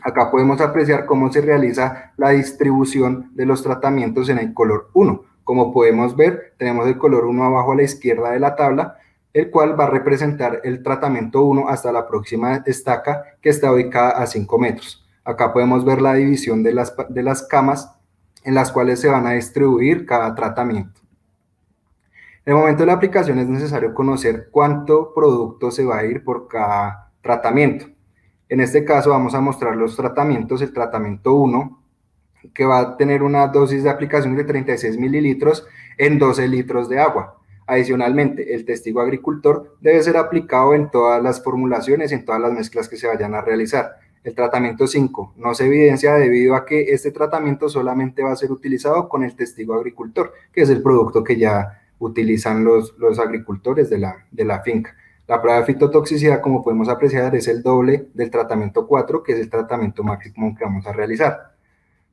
Acá podemos apreciar cómo se realiza la distribución de los tratamientos en el color 1. Como podemos ver, tenemos el color 1 abajo a la izquierda de la tabla, el cual va a representar el tratamiento 1 hasta la próxima estaca, que está ubicada a 5 metros. Acá podemos ver la división de las camas en las cuales se van a distribuir cada tratamiento. En el momento de la aplicación es necesario conocer cuánto producto se va a ir por cada tratamiento. En este caso vamos a mostrar los tratamientos. El tratamiento 1, que va a tener una dosis de aplicación de 36 mililitros en 12 litros de agua. Adicionalmente, el testigo agricultor debe ser aplicado en todas las formulaciones, en todas las mezclas que se vayan a realizar. El tratamiento 5 no se evidencia debido a que este tratamiento solamente va a ser utilizado con el testigo agricultor, que es el producto que ya utilizan los agricultores de la finca. La prueba de fitotoxicidad, como podemos apreciar, es el doble del tratamiento 4, que es el tratamiento máximo que vamos a realizar.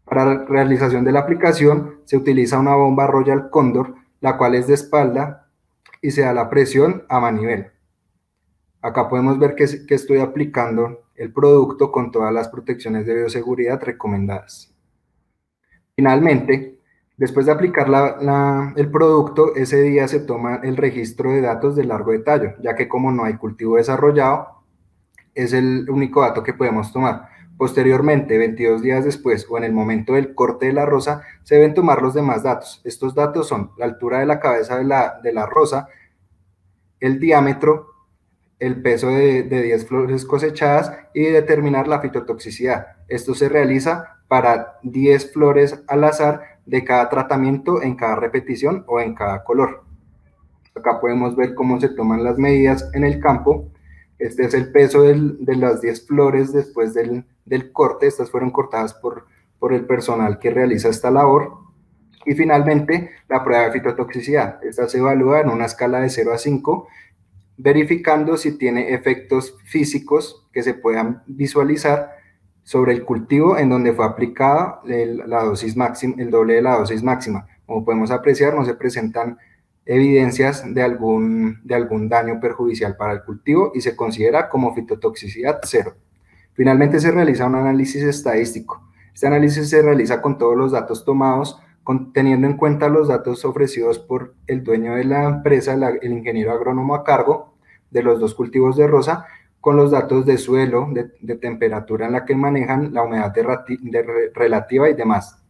Para la realización de la aplicación se utiliza una bomba Royal Condor, la cual es de espalda y se da la presión a manivela. Acá podemos ver que estoy aplicando el producto con todas las protecciones de bioseguridad recomendadas. Finalmente, después de aplicar el producto, ese día se toma el registro de datos de largo de tallo, ya que como no hay cultivo desarrollado, es el único dato que podemos tomar. Posteriormente, 22 días después o en el momento del corte de la rosa, se deben tomar los demás datos. Estos datos son la altura de la cabeza de la rosa, el diámetro, el peso de 10 flores cosechadas y determinar la fitotoxicidad. Esto se realiza para 10 flores al azar de cada tratamiento en cada repetición o en cada color. Acá podemos ver cómo se toman las medidas en el campo. Este es el peso de las 10 flores después del corte. Estas fueron cortadas por el personal que realiza esta labor. Y finalmente, la prueba de fitotoxicidad. Esta se evalúa en una escala de 0 a 5, verificando si tiene efectos físicos que se puedan visualizar sobre el cultivo en donde fue aplicada la dosis máxima, el doble de la dosis máxima. Como podemos apreciar, no se presentan evidencias de algún daño perjudicial para el cultivo y se considera como fitotoxicidad 0. Finalmente se realiza un análisis estadístico. Este análisis se realiza con todos los datos tomados, teniendo en cuenta los datos ofrecidos por el dueño de la empresa, el ingeniero agrónomo a cargo de los dos cultivos de rosa, con los datos de suelo, de temperatura en la que manejan, la humedad relativa y demás.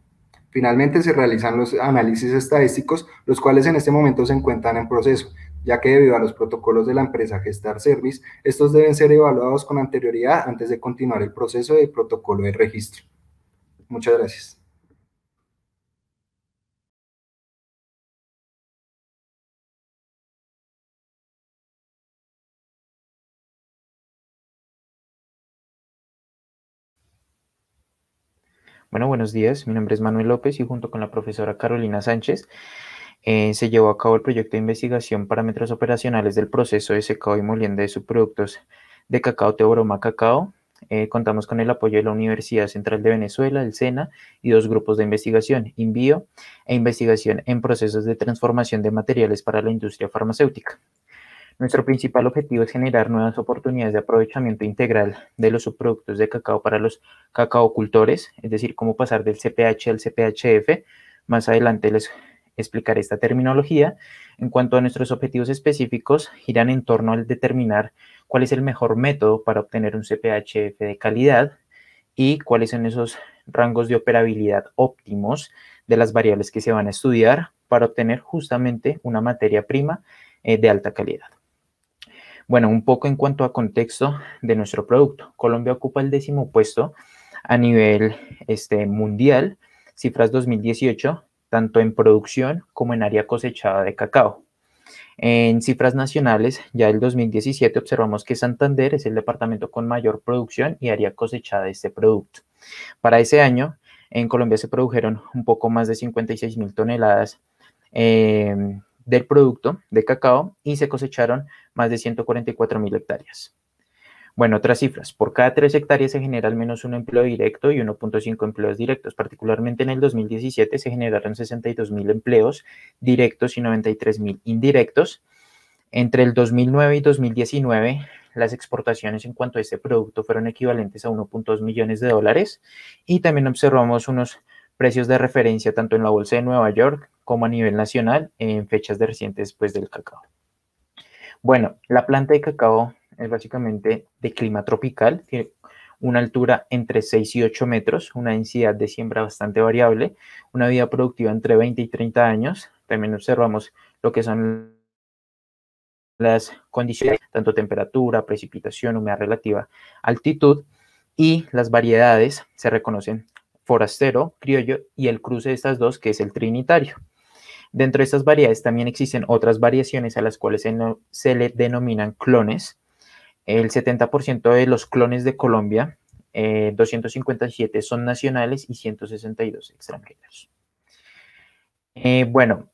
Finalmente se realizan los análisis estadísticos, los cuales en este momento se encuentran en proceso. ya que debido a los protocolos de la empresa Gestar Service, estos deben ser evaluados con anterioridad antes de continuar el proceso de protocolo de registro. Muchas gracias. Bueno, buenos días. Mi nombre es Manuel López y junto con la profesora Carolina Sánchez se llevó a cabo el proyecto de investigación Parámetros operacionales del proceso de secado y molienda de subproductos de cacao Teoroma Cacao. Contamos con el apoyo de la Universidad Central de Venezuela, el SENA, y dos grupos de investigación, INVIO e investigación en procesos de transformación de materiales para la industria farmacéutica. Nuestro principal objetivo es generar nuevas oportunidades de aprovechamiento integral de los subproductos de cacao para los cacaocultores, es decir, cómo pasar del CPH al CPHF. Más adelante les explicaré esta terminología. En cuanto a nuestros objetivos específicos, giran en torno al determinar cuál es el mejor método para obtener un CPHF de calidad y cuáles son esos rangos de operabilidad óptimos de las variables que se van a estudiar para obtener justamente una materia prima de alta calidad. Bueno, un poco en cuanto a contexto de nuestro producto. Colombia ocupa el 10º puesto a nivel mundial, cifras 2018, tanto en producción como en área cosechada de cacao. En cifras nacionales, ya del 2017 observamos que Santander es el departamento con mayor producción y área cosechada de este producto. Para ese año, en Colombia se produjeron un poco más de 56.000 toneladas del producto de cacao y se cosecharon más de 144.000 hectáreas. Bueno, otras cifras. Por cada 3 hectáreas se genera al menos un empleo directo y 1.5 empleos directos. Particularmente en el 2017 se generaron 62.000 empleos directos y 93.000 indirectos. Entre el 2009 y 2019, las exportaciones en cuanto a este producto fueron equivalentes a 1.2 millones de dólares y también observamos unos precios de referencia tanto en la bolsa de Nueva York como a nivel nacional en fechas recientes pues, del cacao. Bueno, la planta de cacao es básicamente de clima tropical, tiene una altura entre 6 y 8 metros, una densidad de siembra bastante variable, una vida productiva entre 20 y 30 años. También observamos lo que son las condiciones, tanto temperatura, precipitación, humedad relativa, altitud, y las variedades se reconocen forastero, criollo y el cruce de estas dos, que es el trinitario. Dentro de estas variedades también existen otras variaciones a las cuales se le denominan clones. El 70% de los clones de Colombia, 257 son nacionales y 162 extranjeros. Bueno,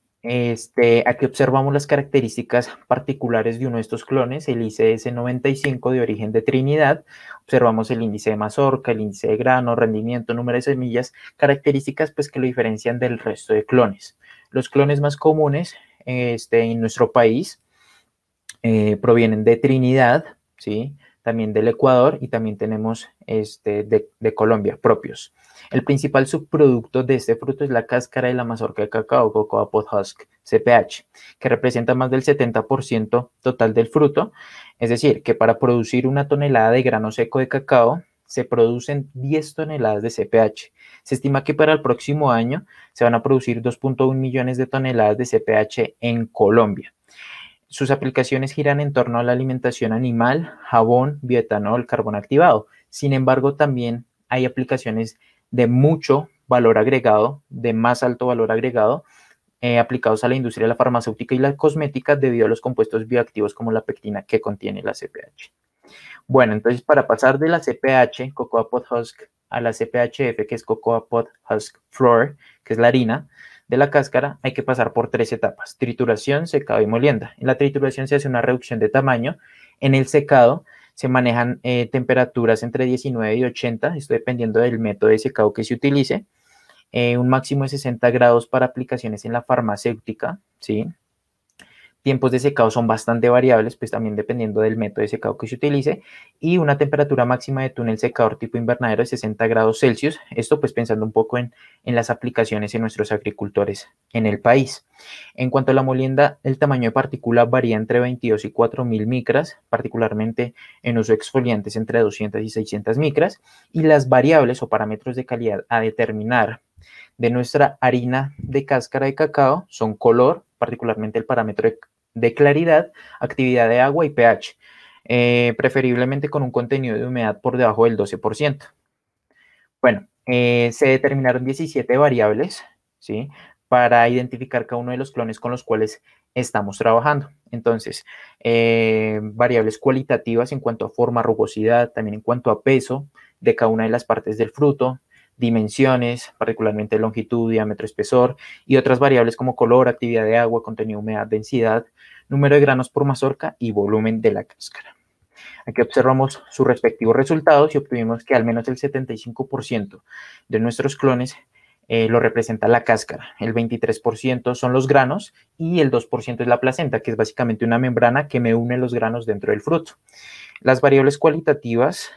aquí observamos las características particulares de uno de estos clones, el ICS 95 de origen de Trinidad. Observamos el índice de mazorca, el índice de grano, rendimiento, número de semillas, características pues, que lo diferencian del resto de clones. Los clones más comunes en nuestro país provienen de Trinidad, ¿sí? También del Ecuador y también tenemos de Colombia propios. El principal subproducto de este fruto es la cáscara de la mazorca de cacao, Cocoa Pod Husk, CPH, que representa más del 70% total del fruto. Es decir, que para producir una tonelada de grano seco de cacao, se producen 10 toneladas de CPH. Se estima que para el próximo año se van a producir 2.1 millones de toneladas de CPH en Colombia. Sus aplicaciones giran en torno a la alimentación animal, jabón, bioetanol, carbón activado. Sin embargo, también hay aplicaciones de mucho valor agregado, de más alto valor agregado, aplicados a la industria de la farmacéutica y la cosmética debido a los compuestos bioactivos como la pectina que contiene la CPH. Bueno, entonces para pasar de la CPH, Cocoa Pod Husk, a la CPHF, que es Cocoa Pod Husk Flour, que es la harina de la cáscara, hay que pasar por 3 etapas: trituración, secado y molienda. En la trituración se hace una reducción de tamaño. En el secado se manejan temperaturas entre 19 y 80, esto dependiendo del método de secado que se utilice. Un máximo de 60 grados para aplicaciones en la farmacéutica, ¿sí? Tiempos de secado son bastante variables, pues también dependiendo del método de secado que se utilice, y una temperatura máxima de túnel secador tipo invernadero de 60 grados Celsius, esto pues pensando un poco en las aplicaciones en nuestros agricultores en el país. En cuanto a la molienda, el tamaño de partícula varía entre 22 y 4.000 micras, particularmente en uso de exfoliantes entre 200 y 600 micras, y las variables o parámetros de calidad a determinar de nuestra harina de cáscara de cacao son color, particularmente el parámetro de claridad, actividad de agua y pH, preferiblemente con un contenido de humedad por debajo del 12%. Bueno, se determinaron 17 variables, ¿sí?, para identificar cada uno de los clones con los cuales estamos trabajando. Entonces, variables cualitativas en cuanto a forma, rugosidad, también en cuanto a peso de cada una de las partes del fruto, dimensiones, particularmente longitud, diámetro, espesor, y otras variables como color, actividad de agua, contenido de humedad, densidad, número de granos por mazorca y volumen de la cáscara. Aquí observamos sus respectivos resultados y obtuvimos que al menos el 75% de nuestros clones lo representa la cáscara, el 23% son los granos y el 2% es la placenta, que es básicamente una membrana que me une los granos dentro del fruto. Las variables cualitativas,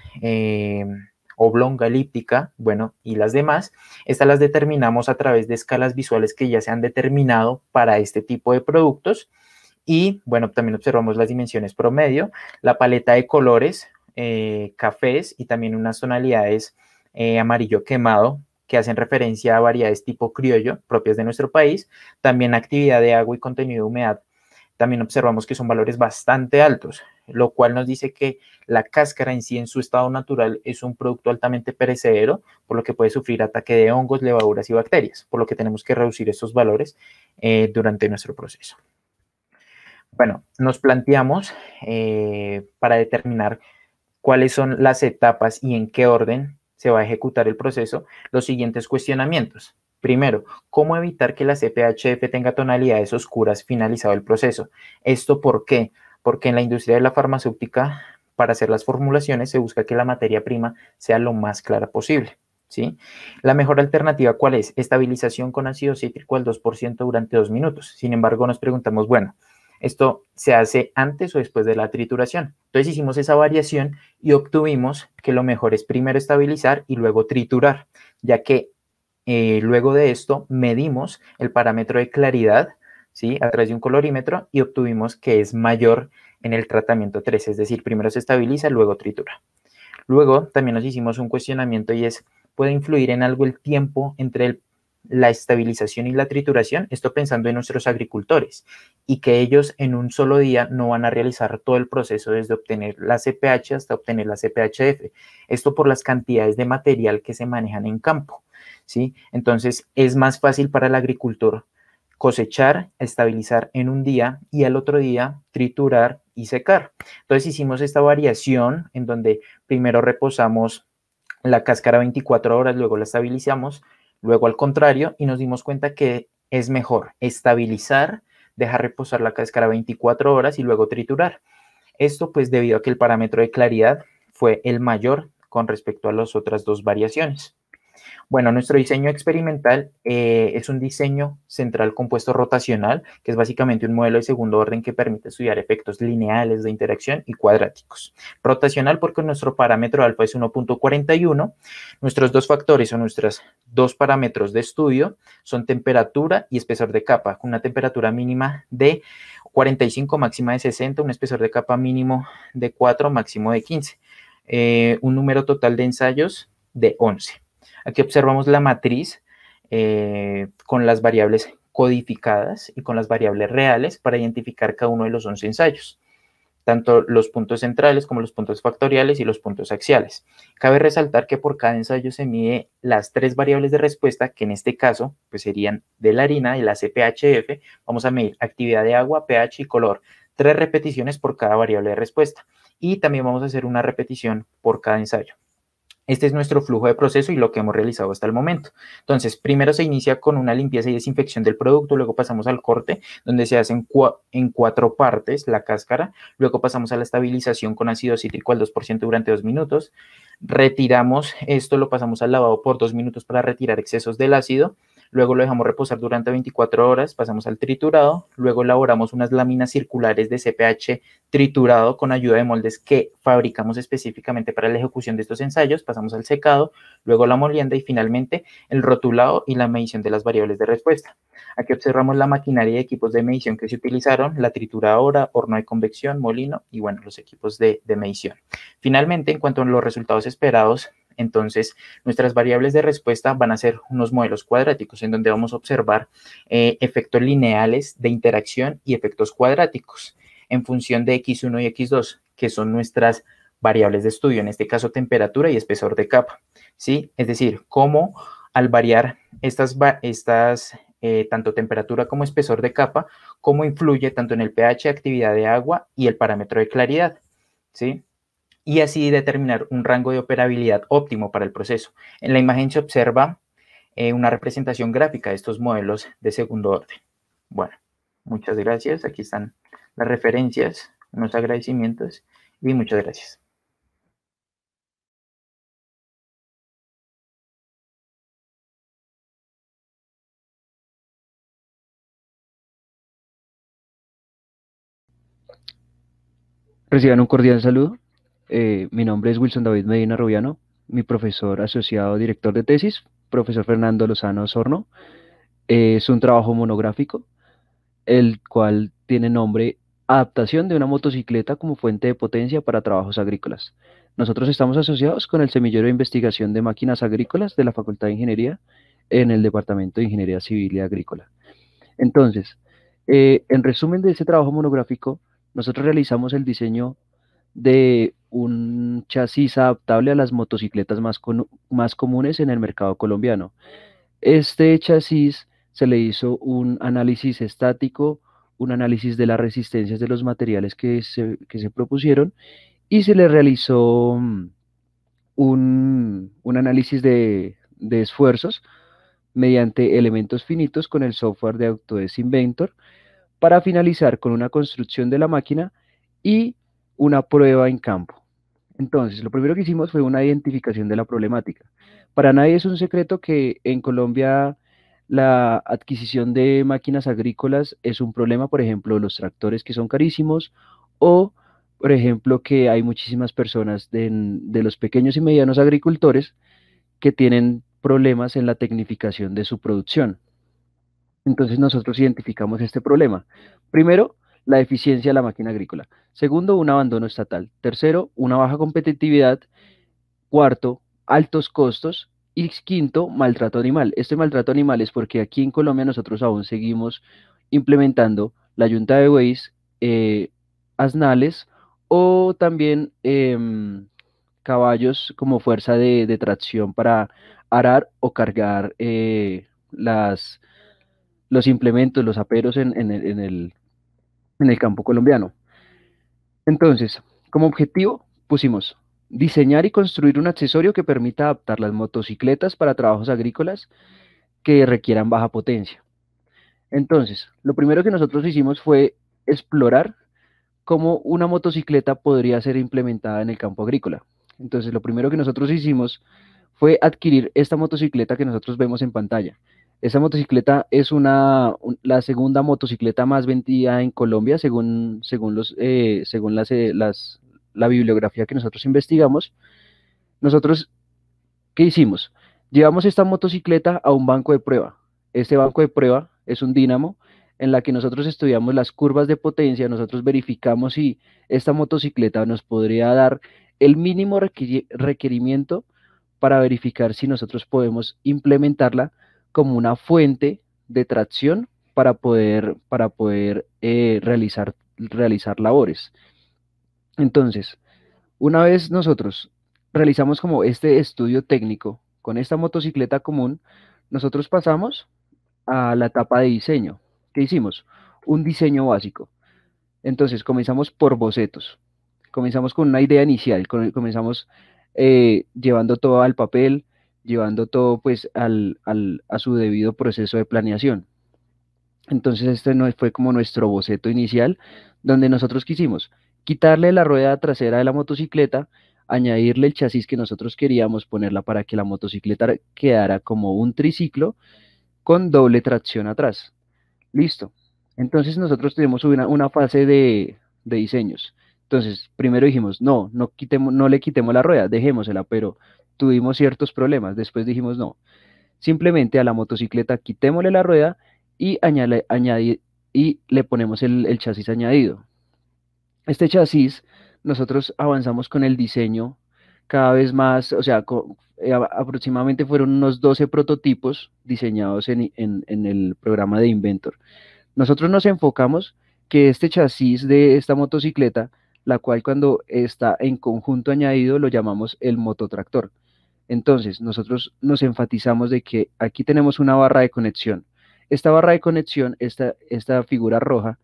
oblonga, elíptica, bueno, y las demás, estas las determinamos a través de escalas visuales que ya se han determinado para este tipo de productos. Y, bueno, también observamos las dimensiones promedio, la paleta de colores, cafés y también unas tonalidades amarillo quemado que hacen referencia a variedades tipo criollo propias de nuestro país. También actividad de agua y contenido de humedad. También observamos que son valores bastante altos, lo cual nos dice que la cáscara en sí en su estado natural es un producto altamente perecedero, por lo que puede sufrir ataque de hongos, levaduras y bacterias, por lo que tenemos que reducir estos valores durante nuestro proceso. Bueno, nos planteamos para determinar cuáles son las etapas y en qué orden se va a ejecutar el proceso, los siguientes cuestionamientos. Primero, ¿cómo evitar que la CPHF tenga tonalidades oscuras finalizado el proceso? ¿Esto por qué? Porque en la industria de la farmacéutica, para hacer las formulaciones, se busca que la materia prima sea lo más clara posible, ¿sí? La mejor alternativa, ¿cuál es? Estabilización con ácido cítrico al 2% durante 2 minutos. Sin embargo, nos preguntamos, bueno, ¿esto se hace antes o después de la trituración? Entonces hicimos esa variación y obtuvimos que lo mejor es primero estabilizar y luego triturar, ya que luego de esto medimos el parámetro de claridad, ¿sí?, a través de un colorímetro y obtuvimos que es mayor en el tratamiento 3, es decir, primero se estabiliza, luego tritura. Luego también nos hicimos un cuestionamiento y es, ¿puede influir en algo el tiempo entre la estabilización y la trituración? Esto pensando en nuestros agricultores y que ellos en un solo día no van a realizar todo el proceso desde obtener la CPH hasta obtener la CPHF. Esto por las cantidades de material que se manejan en campo, ¿sí? Entonces es más fácil para el agricultor cosechar, estabilizar en un día y al otro día triturar y secar. Entonces hicimos esta variación en donde primero reposamos la cáscara 24 horas, luego la estabilizamos, luego al contrario, y nos dimos cuenta que es mejor estabilizar, dejar reposar la cáscara 24 horas y luego triturar. Esto pues debido a que el parámetro de claridad fue el mayor con respecto a las otras dos variaciones. Bueno, nuestro diseño experimental es un diseño central compuesto rotacional, que es básicamente un modelo de segundo orden que permite estudiar efectos lineales de interacción y cuadráticos. Rotacional porque nuestro parámetro alfa es 1.41, nuestros dos factores o nuestros dos parámetros de estudio son temperatura y espesor de capa, con una temperatura mínima de 45, máxima de 60, un espesor de capa mínimo de 4, máximo de 15, un número total de ensayos de 11. Aquí observamos la matriz con las variables codificadas y con las variables reales para identificar cada uno de los 11 ensayos, tanto los puntos centrales como los puntos factoriales y los puntos axiales. Cabe resaltar que por cada ensayo se mide las 3 variables de respuesta, que en este caso pues serían de la harina y la CPHF. Vamos a medir actividad de agua, pH y color. 3 repeticiones por cada variable de respuesta. Y también vamos a hacer una repetición por cada ensayo. Este es nuestro flujo de proceso y lo que hemos realizado hasta el momento. Entonces, primero se inicia con una limpieza y desinfección del producto, luego pasamos al corte, donde se hacen en 4 partes la cáscara, luego pasamos a la estabilización con ácido cítrico al 2% durante 2 minutos, retiramos esto, lo pasamos al lavado por 2 minutos para retirar excesos del ácido, luego lo dejamos reposar durante 24 horas, pasamos al triturado, luego elaboramos unas láminas circulares de CPH triturado con ayuda de moldes que fabricamos específicamente para la ejecución de estos ensayos, pasamos al secado, luego la molienda y finalmente el rotulado y la medición de las variables de respuesta. Aquí observamos la maquinaria y equipos de medición que se utilizaron, la trituradora, horno de convección, molino y bueno, los equipos de medición. Finalmente, en cuanto a los resultados esperados, Entonces, nuestras variables de respuesta van a ser unos modelos cuadráticos en donde vamos a observar efectos lineales de interacción y efectos cuadráticos en función de x1 y x2, que son nuestras variables de estudio, en este caso temperatura y espesor de capa, ¿sí? Es decir, cómo al variar tanto temperatura como espesor de capa, cómo influye tanto en el pH, actividad de agua y el parámetro de claridad, ¿sí? Y así determinar un rango de operabilidad óptimo para el proceso. En la imagen se observa una representación gráfica de estos modelos de segundo orden. Bueno, muchas gracias. Aquí están las referencias, unos agradecimientos y muchas gracias. Reciban un cordial saludo. Mi nombre es Wilson David Medina Rubiano, mi profesor asociado director de tesis, profesor Fernando Lozano Sorno. Es un trabajo monográfico, el cual tiene nombre Adaptación de una motocicleta como fuente de potencia para trabajos agrícolas. Nosotros estamos asociados con el Semillero de Investigación de Máquinas Agrícolas de la Facultad de Ingeniería en el Departamento de Ingeniería Civil y Agrícola. Entonces, en resumen de ese trabajo monográfico, nosotros realizamos el diseño de un chasis adaptable a las motocicletas más comunes en el mercado colombiano. Este chasis se le hizo un análisis estático, un análisis de las resistencias de los materiales que se propusieron y se le realizó un análisis de esfuerzos mediante elementos finitos con el software de Autodesk Inventor para finalizar con una construcción de la máquina y una prueba en campo. Entonces, lo primero que hicimos fue una identificación de la problemática. Para nadie es un secreto que en Colombia la adquisición de máquinas agrícolas es un problema, por ejemplo, los tractores que son carísimos o, por ejemplo, que hay muchísimas personas de los pequeños y medianos agricultores que tienen problemas en la tecnificación de su producción. Entonces nosotros identificamos este problema. Primero, la eficiencia de la máquina agrícola. Segundo, un abandono estatal. Tercero, una baja competitividad. Cuarto, altos costos. Y quinto, maltrato animal. Este maltrato animal es porque aquí en Colombia nosotros aún seguimos implementando la yunta de bueyes, asnales o también caballos como fuerza de tracción para arar o cargar los implementos, los aperos en el campo colombiano. Entonces, como objetivo pusimos diseñar y construir un accesorio que permita adaptar las motocicletas para trabajos agrícolas que requieran baja potencia. Entonces, lo primero que nosotros hicimos fue explorar cómo una motocicleta podría ser implementada en el campo agrícola. Entonces, lo primero que nosotros hicimos fue adquirir esta motocicleta que nosotros vemos en pantalla. Esa motocicleta es la segunda motocicleta más vendida en Colombia, según la bibliografía que nosotros investigamos. Nosotros, ¿qué hicimos? Llevamos esta motocicleta a un banco de prueba. Este banco de prueba es un dínamo en la que nosotros estudiamos las curvas de potencia, nosotros verificamos si esta motocicleta nos podría dar el mínimo requerimiento para verificar si nosotros podemos implementarla como una fuente de tracción para poder realizar labores. Entonces, una vez nosotros realizamos como este estudio técnico con esta motocicleta común, nosotros pasamos a la etapa de diseño. ¿Qué hicimos? Un diseño básico. Entonces, comenzamos por bocetos. Comenzamos con una idea inicial, comenzamos llevando todo al papel, llevando todo pues a su debido proceso de planeación. Entonces este fue como nuestro boceto inicial, donde nosotros quisimos quitarle la rueda trasera de la motocicleta, añadirle el chasis que nosotros queríamos, ponerla para que la motocicleta quedara como un triciclo con doble tracción atrás. Listo. Entonces nosotros tenemos una fase de diseños. Entonces, primero dijimos, no le quitemos la rueda, dejémosela, pero tuvimos ciertos problemas. Después dijimos, no, simplemente a la motocicleta quitémosle la rueda y le ponemos el chasis añadido. Este chasis, nosotros avanzamos con el diseño cada vez más, o sea, aproximadamente fueron unos 12 prototipos diseñados en el programa de Inventor. Nosotros nos enfocamos que este chasis de esta motocicleta, la cual cuando está en conjunto añadido lo llamamos el mototractor. Entonces, nosotros nos enfatizamos de que aquí tenemos una barra de conexión. Esta barra de conexión, esta figura roja,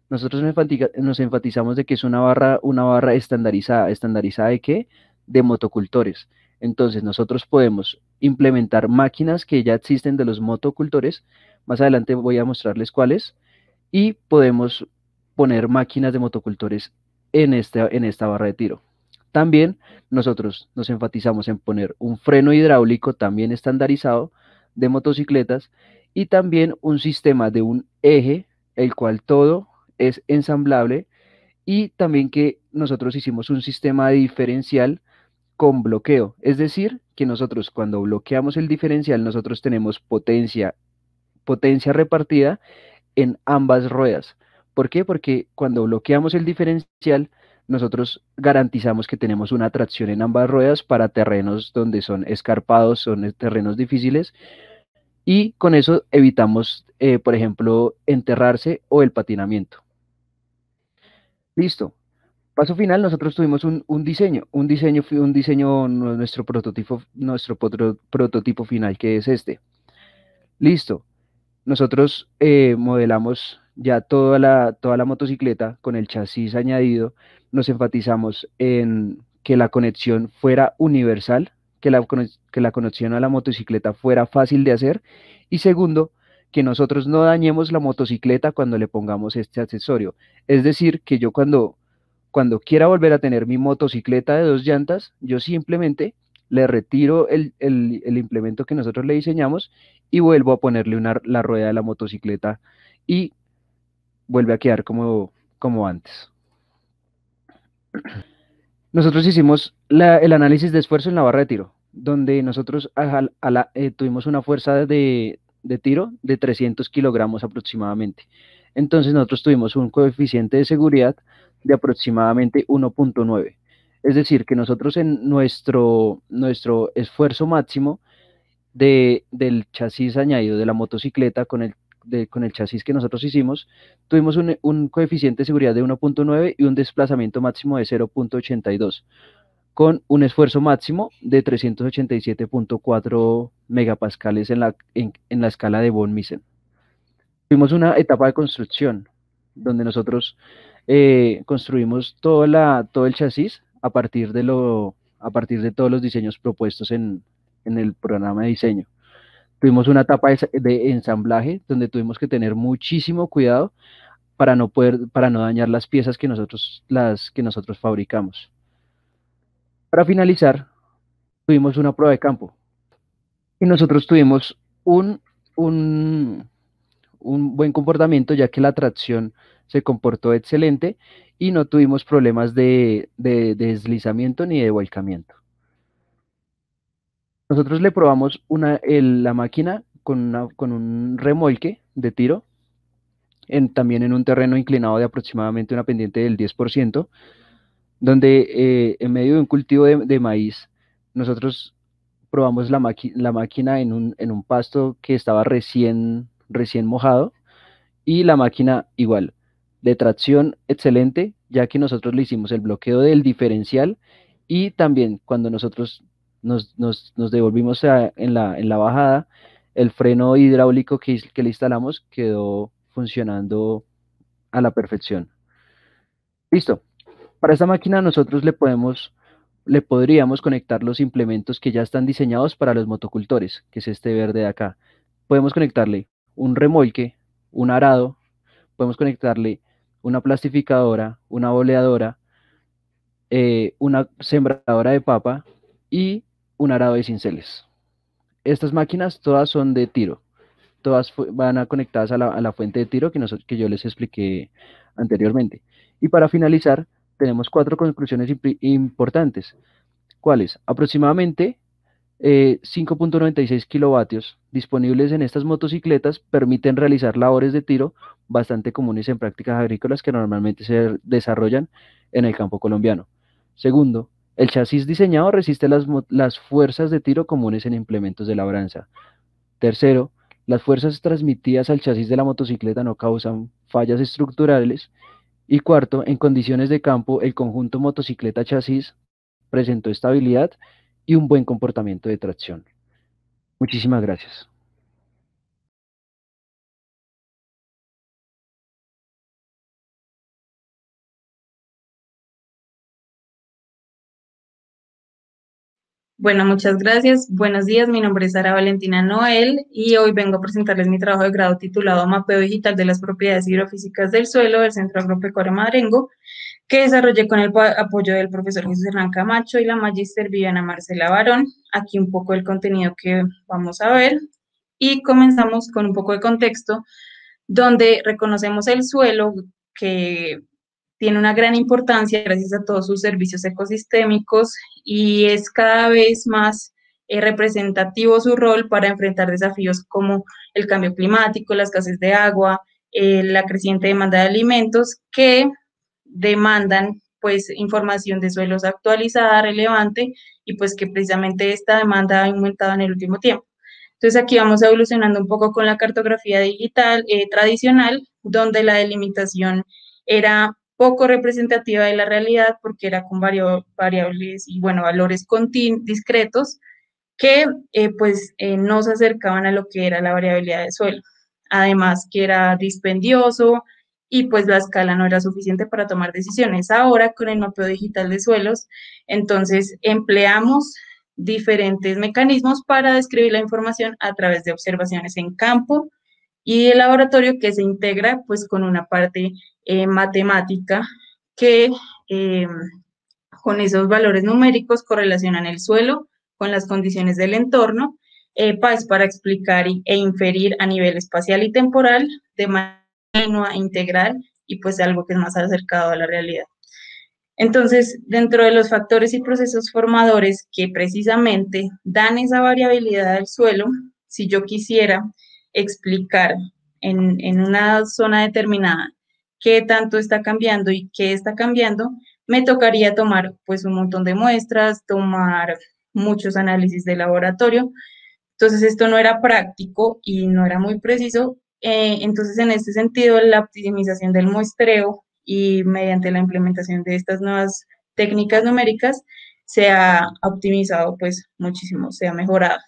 nosotros nos enfatizamos de que es una barra estandarizada. ¿Estandarizada de qué? De motocultores. Entonces, nosotros podemos implementar máquinas que ya existen de los motocultores. Más adelante voy a mostrarles cuáles. Y podemos poner máquinas de motocultores en esta barra de tiro. También nosotros nos enfatizamos en poner un freno hidráulico también estandarizado de motocicletas y también un sistema de un eje, el cual todo es ensamblable, y también que nosotros hicimos un sistema de diferencial con bloqueo, es decir, que nosotros cuando bloqueamos el diferencial, nosotros tenemos potencia repartida en ambas ruedas. ¿Por qué? Porque cuando bloqueamos el diferencial, nosotros garantizamos que tenemos una tracción en ambas ruedas para terrenos donde son escarpados, son terrenos difíciles, y con eso evitamos, por ejemplo, enterrarse o el patinamiento. Listo. Paso final, nosotros tuvimos un diseño, nuestro prototipo final, que es este. Listo. Nosotros modelamos ya toda la motocicleta con el chasis añadido. Nos enfatizamos en que la conexión fuera universal, que la conexión a la motocicleta fuera fácil de hacer, y segundo, que nosotros no dañemos la motocicleta cuando le pongamos este accesorio. Es decir, que yo cuando quiera volver a tener mi motocicleta de 2 llantas, yo simplemente le retiro el implemento que nosotros le diseñamos y vuelvo a ponerle la rueda de la motocicleta y vuelve a quedar como antes. Nosotros hicimos el análisis de esfuerzo en la barra de tiro, donde nosotros tuvimos una fuerza de tiro de 300 kilogramos aproximadamente. Entonces nosotros tuvimos un coeficiente de seguridad de aproximadamente 1.9. Es decir, que nosotros en nuestro esfuerzo máximo del chasis añadido de la motocicleta con el chasis que nosotros hicimos, tuvimos un coeficiente de seguridad de 1.9 y un desplazamiento máximo de 0.82, con un esfuerzo máximo de 387.4 megapascales en la escala de von Miesen. Tuvimos una etapa de construcción, donde nosotros construimos todo el chasis a partir de todos los diseños propuestos en el programa de diseño. Tuvimos una etapa de ensamblaje, donde tuvimos que tener muchísimo cuidado para no dañar las piezas que nosotros fabricamos. Para finalizar, tuvimos una prueba de campo. Y nosotros tuvimos un buen comportamiento, ya que la tracción se comportó excelente y no tuvimos problemas de deslizamiento ni de volcamiento. Nosotros le probamos la máquina con un remolque de tiro, también en un terreno inclinado de aproximadamente una pendiente del 10%, donde en medio de un cultivo de maíz, nosotros probamos la máquina en un pasto que estaba recién mojado, y la máquina igual, de tracción excelente, ya que nosotros le hicimos el bloqueo del diferencial, y también cuando nosotros nos devolvimos en la bajada, el freno hidráulico que le instalamos quedó funcionando a la perfección. Listo. Para esta máquina nosotros le podríamos conectar los implementos que ya están diseñados para los motocultores, que es este verde de acá. Podemos conectarle un remolque, un arado, podemos conectarle una plastificadora, una boleadora, una sembradora de papa y un arado de cinceles. Estas máquinas todas son de tiro, todas van conectadas a la fuente de tiro que yo les expliqué anteriormente. Y para finalizar, tenemos 4 conclusiones importantes. ¿Cuáles? Aproximadamente 5.96 kilovatios disponibles en estas motocicletas permiten realizar labores de tiro bastante comunes en prácticas agrícolas que normalmente se desarrollan en el campo colombiano. Segundo, El chasis diseñado resiste las fuerzas de tiro comunes en implementos de labranza. Tercero, las fuerzas transmitidas al chasis de la motocicleta no causan fallas estructurales. Y cuarto, en condiciones de campo, el conjunto motocicleta-chasis presentó estabilidad y un buen comportamiento de tracción. Muchísimas gracias. Bueno, muchas gracias. Buenos días, mi nombre es Sara Valentina Noel y hoy vengo a presentarles mi trabajo de grado titulado Mapeo Digital de las Propiedades Hidrofísicas del Suelo del Centro Agropecuario Marengo, que desarrollé con el apoyo del profesor Jesús Hernán Camacho y la magíster Viviana Marcela Barón. Aquí un poco el contenido que vamos a ver y comenzamos con un poco de contexto, donde reconocemos el suelo que tiene una gran importancia gracias a todos sus servicios ecosistémicos y es cada vez más representativo su rol para enfrentar desafíos como el cambio climático, la escasez de agua, la creciente demanda de alimentos que demandan pues información de suelos actualizada, relevante y pues que precisamente esta demanda ha aumentado en el último tiempo. Entonces aquí vamos evolucionando un poco con la cartografía digital tradicional, donde la delimitación era poco representativa de la realidad porque era con variables y bueno, valores discretos que no se acercaban a lo que era la variabilidad del suelo. Además que era dispendioso y pues la escala no era suficiente para tomar decisiones. Ahora con el mapeo digital de suelos, entonces empleamos diferentes mecanismos para describir la información a través de observaciones en campo y el laboratorio que se integra pues con una parte matemática que con esos valores numéricos correlacionan el suelo con las condiciones del entorno, pues para explicar e inferir a nivel espacial y temporal de manera integral y pues algo que es más acercado a la realidad. Entonces, dentro de los factores y procesos formadores que precisamente dan esa variabilidad del suelo, si yo quisiera explicar en una zona determinada qué tanto está cambiando y qué está cambiando, me tocaría tomar pues un montón de muestras, tomar muchos análisis de laboratorio. Entonces, esto no era práctico y no era muy preciso. Entonces, en este sentido, la optimización del muestreo y mediante la implementación de estas nuevas técnicas numéricas se ha optimizado pues muchísimo, se ha mejorado.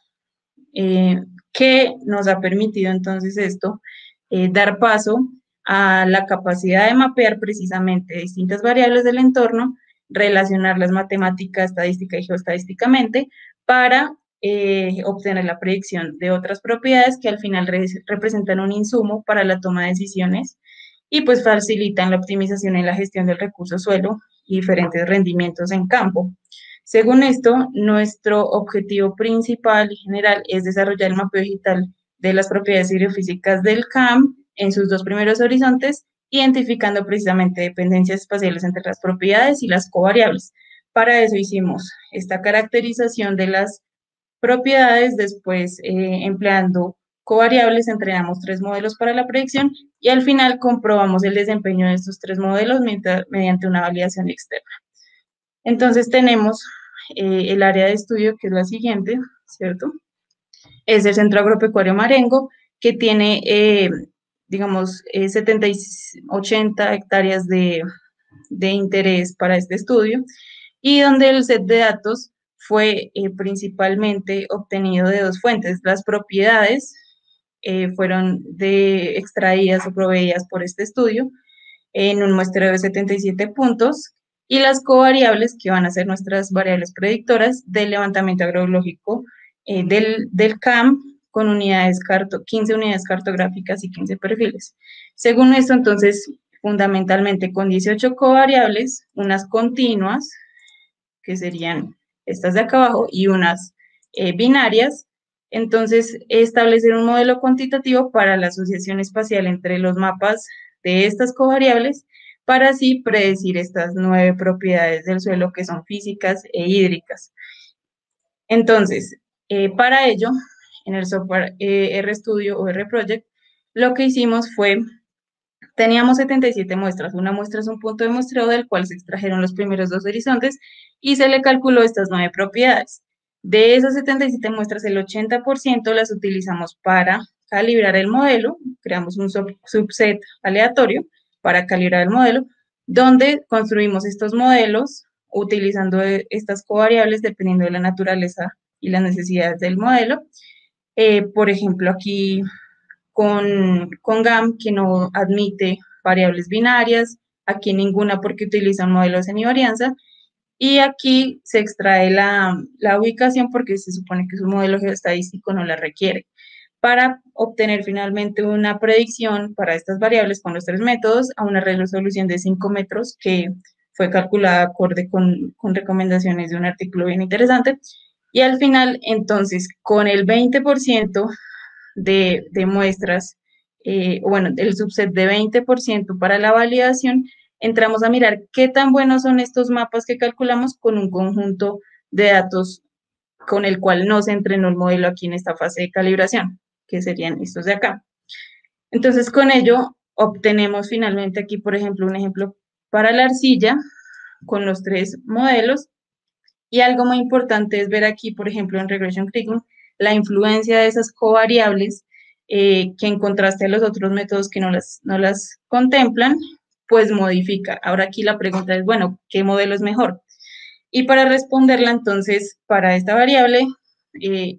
¿Qué nos ha permitido entonces esto? Dar paso a la capacidad de mapear precisamente distintas variables del entorno, relacionarlas matemática, estadística y geoestadísticamente para obtener la predicción de otras propiedades que al final representan un insumo para la toma de decisiones y pues facilitan la optimización en la gestión del recurso suelo y diferentes rendimientos en campo. Según esto, nuestro objetivo principal y general es desarrollar el mapeo digital de las propiedades hidrofísicas del CAM en sus dos primeros horizontes, identificando precisamente dependencias espaciales entre las propiedades y las covariables. Para eso hicimos esta caracterización de las propiedades, después empleando covariables, entrenamos 3 modelos para la predicción y al final comprobamos el desempeño de estos 3 modelos mediante una validación externa. Entonces tenemos el área de estudio, que es la siguiente, ¿cierto? Es el Centro Agropecuario Marengo, que tiene, digamos, 80 hectáreas de interés para este estudio, y donde el set de datos fue principalmente obtenido de 2 fuentes. Las propiedades fueron extraídas o proveídas por este estudio en un muestreo de 77 puntos, y las covariables, que van a ser nuestras variables predictoras del levantamiento agrobiológico del CAM, con 15 unidades cartográficas y 15 perfiles. Según esto, entonces, fundamentalmente con 18 covariables, unas continuas, que serían estas de acá abajo, y unas binarias, entonces establecer un modelo cuantitativo para la asociación espacial entre los mapas de estas covariables, para así predecir estas 9 propiedades del suelo que son físicas e hídricas. Entonces, para ello, en el software RStudio o RProject, lo que hicimos fue Teníamos 77 muestras. Una muestra es un punto de muestreo del cual se extrajeron los primeros 2 horizontes y se le calculó estas 9 propiedades. De esas 77 muestras, el 80% las utilizamos para calibrar el modelo. Creamos un subset aleatorio para calibrar el modelo, donde construimos estos modelos utilizando estas covariables dependiendo de la naturaleza y las necesidades del modelo. Por ejemplo, aquí con GAM, que no admite variables binarias, aquí ninguna porque utiliza un modelo de semivarianza, y aquí se extrae la ubicación porque se supone que su modelo geoestadístico no la requiere, para obtener finalmente una predicción para estas variables con los 3 métodos a una resolución de 5 metros que fue calculada acorde con recomendaciones de un artículo bien interesante. Y al final, entonces, con el 20% de muestras, bueno, el subset de 20% para la validación, entramos a mirar qué tan buenos son estos mapas que calculamos con un conjunto de datos con el cual no se entrenó el modelo aquí en esta fase de calibración, que serían estos de acá. Entonces, con ello, obtenemos finalmente aquí, por ejemplo, un ejemplo para la arcilla, con los 3 modelos, y algo muy importante es ver aquí, por ejemplo, en Regression Kriging, la influencia de esas covariables que en contraste a los otros métodos que no las contemplan, pues modifica. Ahora aquí la pregunta es, bueno, ¿qué modelo es mejor? Y para responderla, entonces, para esta variable,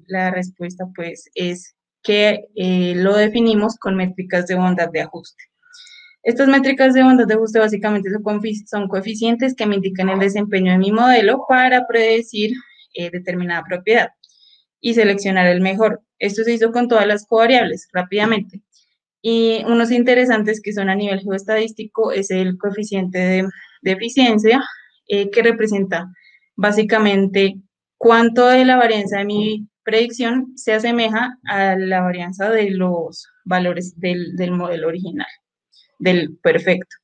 la respuesta pues es que lo definimos con métricas de bondad de ajuste. Estas métricas de bondad de ajuste básicamente son coeficientes que me indican el desempeño de mi modelo para predecir determinada propiedad y seleccionar el mejor. Esto se hizo con todas las covariables, rápidamente. Y unos interesantes que son a nivel geoestadístico es el coeficiente de eficiencia, que representa básicamente cuánto de la varianza de mi predicción se asemeja a la varianza de los valores del modelo original, del perfecto.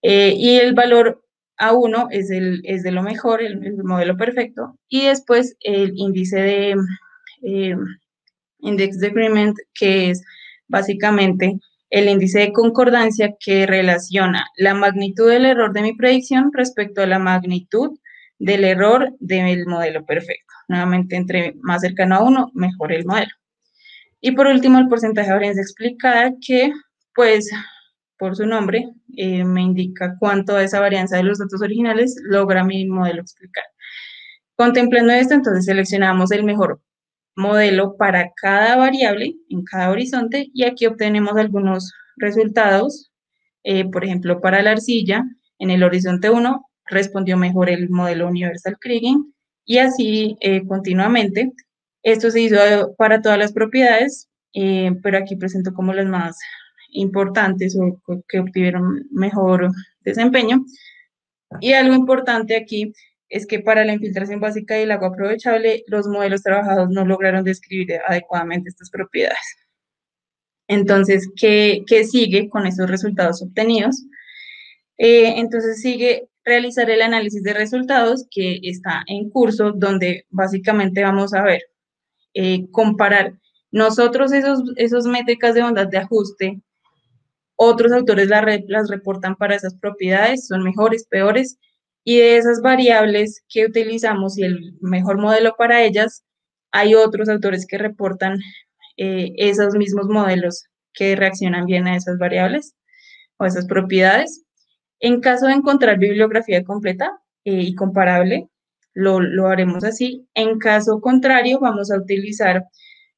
Y el valor A1 es de lo mejor, el modelo perfecto, y después el índice de Index de Agreement, que es básicamente el índice de concordancia que relaciona la magnitud del error de mi predicción respecto a la magnitud del error del modelo perfecto. Nuevamente, entre más cercano a 1, mejor el modelo. Y por último, el porcentaje de varianza explicada, que pues por su nombre me indica cuánto de esa varianza de los datos originales logra mi modelo explicar. Contemplando esto, entonces seleccionamos el mejor modelo para cada variable en cada horizonte y aquí obtenemos algunos resultados. Por ejemplo, para la arcilla, en el horizonte 1 respondió mejor el modelo Universal Kriging y así continuamente. Esto se hizo para todas las propiedades, pero aquí presento como las más importantes o que obtuvieron mejor desempeño. Y algo importante aquí es que para la infiltración básica y el agua aprovechable, los modelos trabajados no lograron describir adecuadamente estas propiedades. Entonces, ¿qué sigue con estos resultados obtenidos? Entonces sigue realizar el análisis de resultados que está en curso, donde básicamente vamos a ver, comparar nosotros esos métricas de bondad de ajuste, otros autores las reportan para esas propiedades, son mejores, peores, y de esas variables que utilizamos y el mejor modelo para ellas, hay otros autores que reportan esos mismos modelos que reaccionan bien a esas variables o esas propiedades. En caso de encontrar bibliografía completa y comparable, lo haremos así. En caso contrario, vamos a utilizar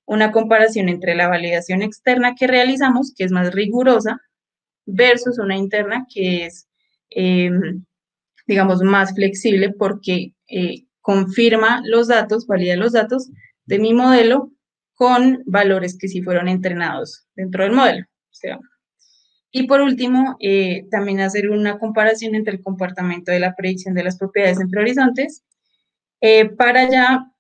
una comparación entre la validación externa que realizamos, que es más rigurosa, versus una interna que es, digamos, más flexible porque confirma los datos, valida los datos de mi modelo con valores que sí fueron entrenados dentro del modelo. O sea, y por último, también hacer una comparación entre el comportamiento de la predicción de las propiedades entre horizontes para ya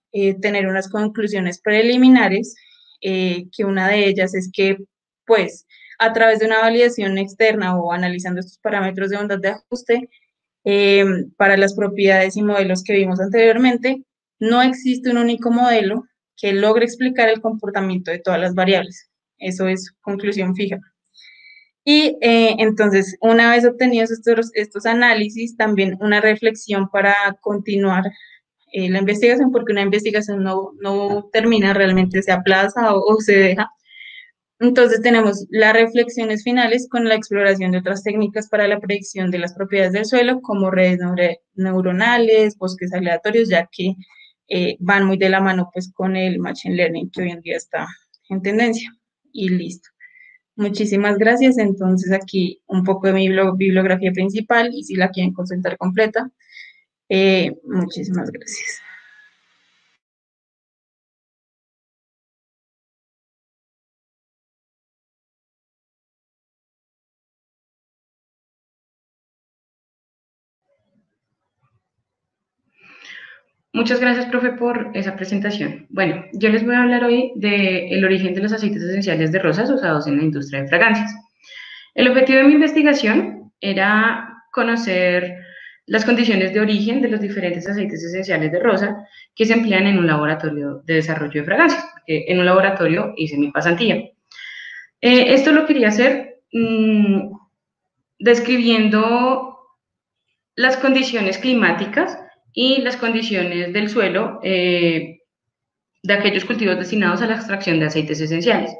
tener unas conclusiones preliminares, que una de ellas es que, pues, a través de una validación externa o analizando estos parámetros de bondad de ajuste, para las propiedades y modelos que vimos anteriormente, no existe un único modelo que logre explicar el comportamiento de todas las variables. Eso es conclusión fija. Y entonces, una vez obtenidos estos análisis, también una reflexión para continuar la investigación, porque una investigación no termina, realmente se aplaza o se deja. Entonces tenemos las reflexiones finales con la exploración de otras técnicas para la predicción de las propiedades del suelo, como redes neuronales, bosques aleatorios, ya que van muy de la mano pues con el Machine Learning, que hoy en día está en tendencia. Y listo. Muchísimas gracias. Entonces aquí un poco de mi bibliografía principal, y si la quieren consultar completa, muchísimas gracias. Muchas gracias, profe, por esa presentación. Bueno, yo les voy a hablar hoy del origen de los aceites esenciales de rosas usados en la industria de fragancias. El objetivo de mi investigación era conocer las condiciones de origen de los diferentes aceites esenciales de rosa que se emplean en un laboratorio de desarrollo de fragancias, porque en un laboratorio hice mi pasantía. Esto lo quería hacer describiendo las condiciones climáticas y las condiciones del suelo de aquellos cultivos destinados a la extracción de aceites esenciales.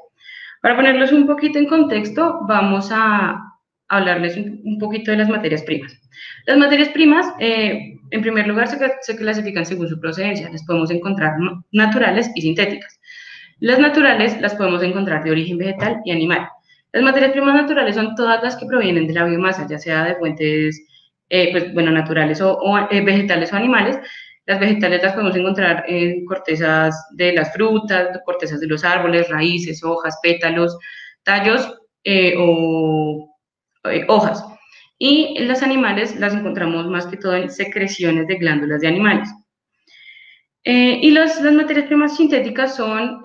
Para ponerlos un poquito en contexto, vamos a hablarles un poquito de las materias primas. Las materias primas, en primer lugar, se clasifican según su procedencia. Las podemos encontrar naturales y sintéticas. Las naturales las podemos encontrar de origen vegetal y animal. Las materias primas naturales son todas las que provienen de la biomasa, ya sea de fuentes naturales o vegetales o animales. Las vegetales las podemos encontrar en cortezas de las frutas, cortezas de los árboles, raíces, hojas, pétalos, tallos o hojas. Y las animales las encontramos más que todo en secreciones de glándulas de animales. Y las materias primas sintéticas son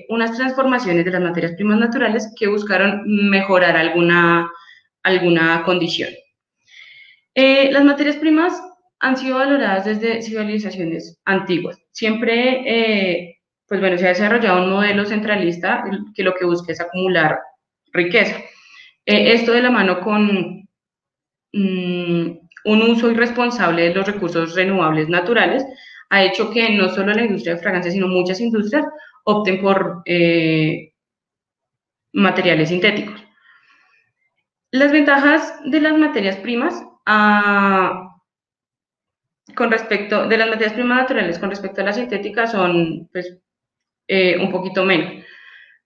unas transformaciones de las materias primas naturales que buscaron mejorar alguna condición. Las materias primas han sido valoradas desde civilizaciones antiguas. Siempre, se ha desarrollado un modelo centralista que lo que busca es acumular riqueza. Esto de la mano con un uso irresponsable de los recursos renovables naturales ha hecho que no solo la industria de fragancias, sino muchas industrias opten por materiales sintéticos. Las ventajas de las materias primas de las materias primas naturales con respecto a las sintéticas son un poquito menos.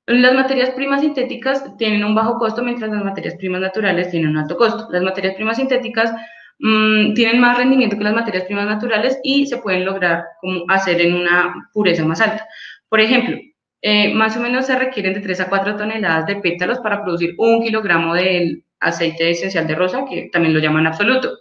Las materias primas sintéticas tienen un bajo costo, mientras las materias primas naturales tienen un alto costo. Las materias primas sintéticas tienen más rendimiento que las materias primas naturales y se pueden lograr hacer en una pureza más alta. Por ejemplo, más o menos se requieren de 3 a 4 toneladas de pétalos para producir 1 kilogramo del aceite esencial de rosa, que también lo llaman absoluto.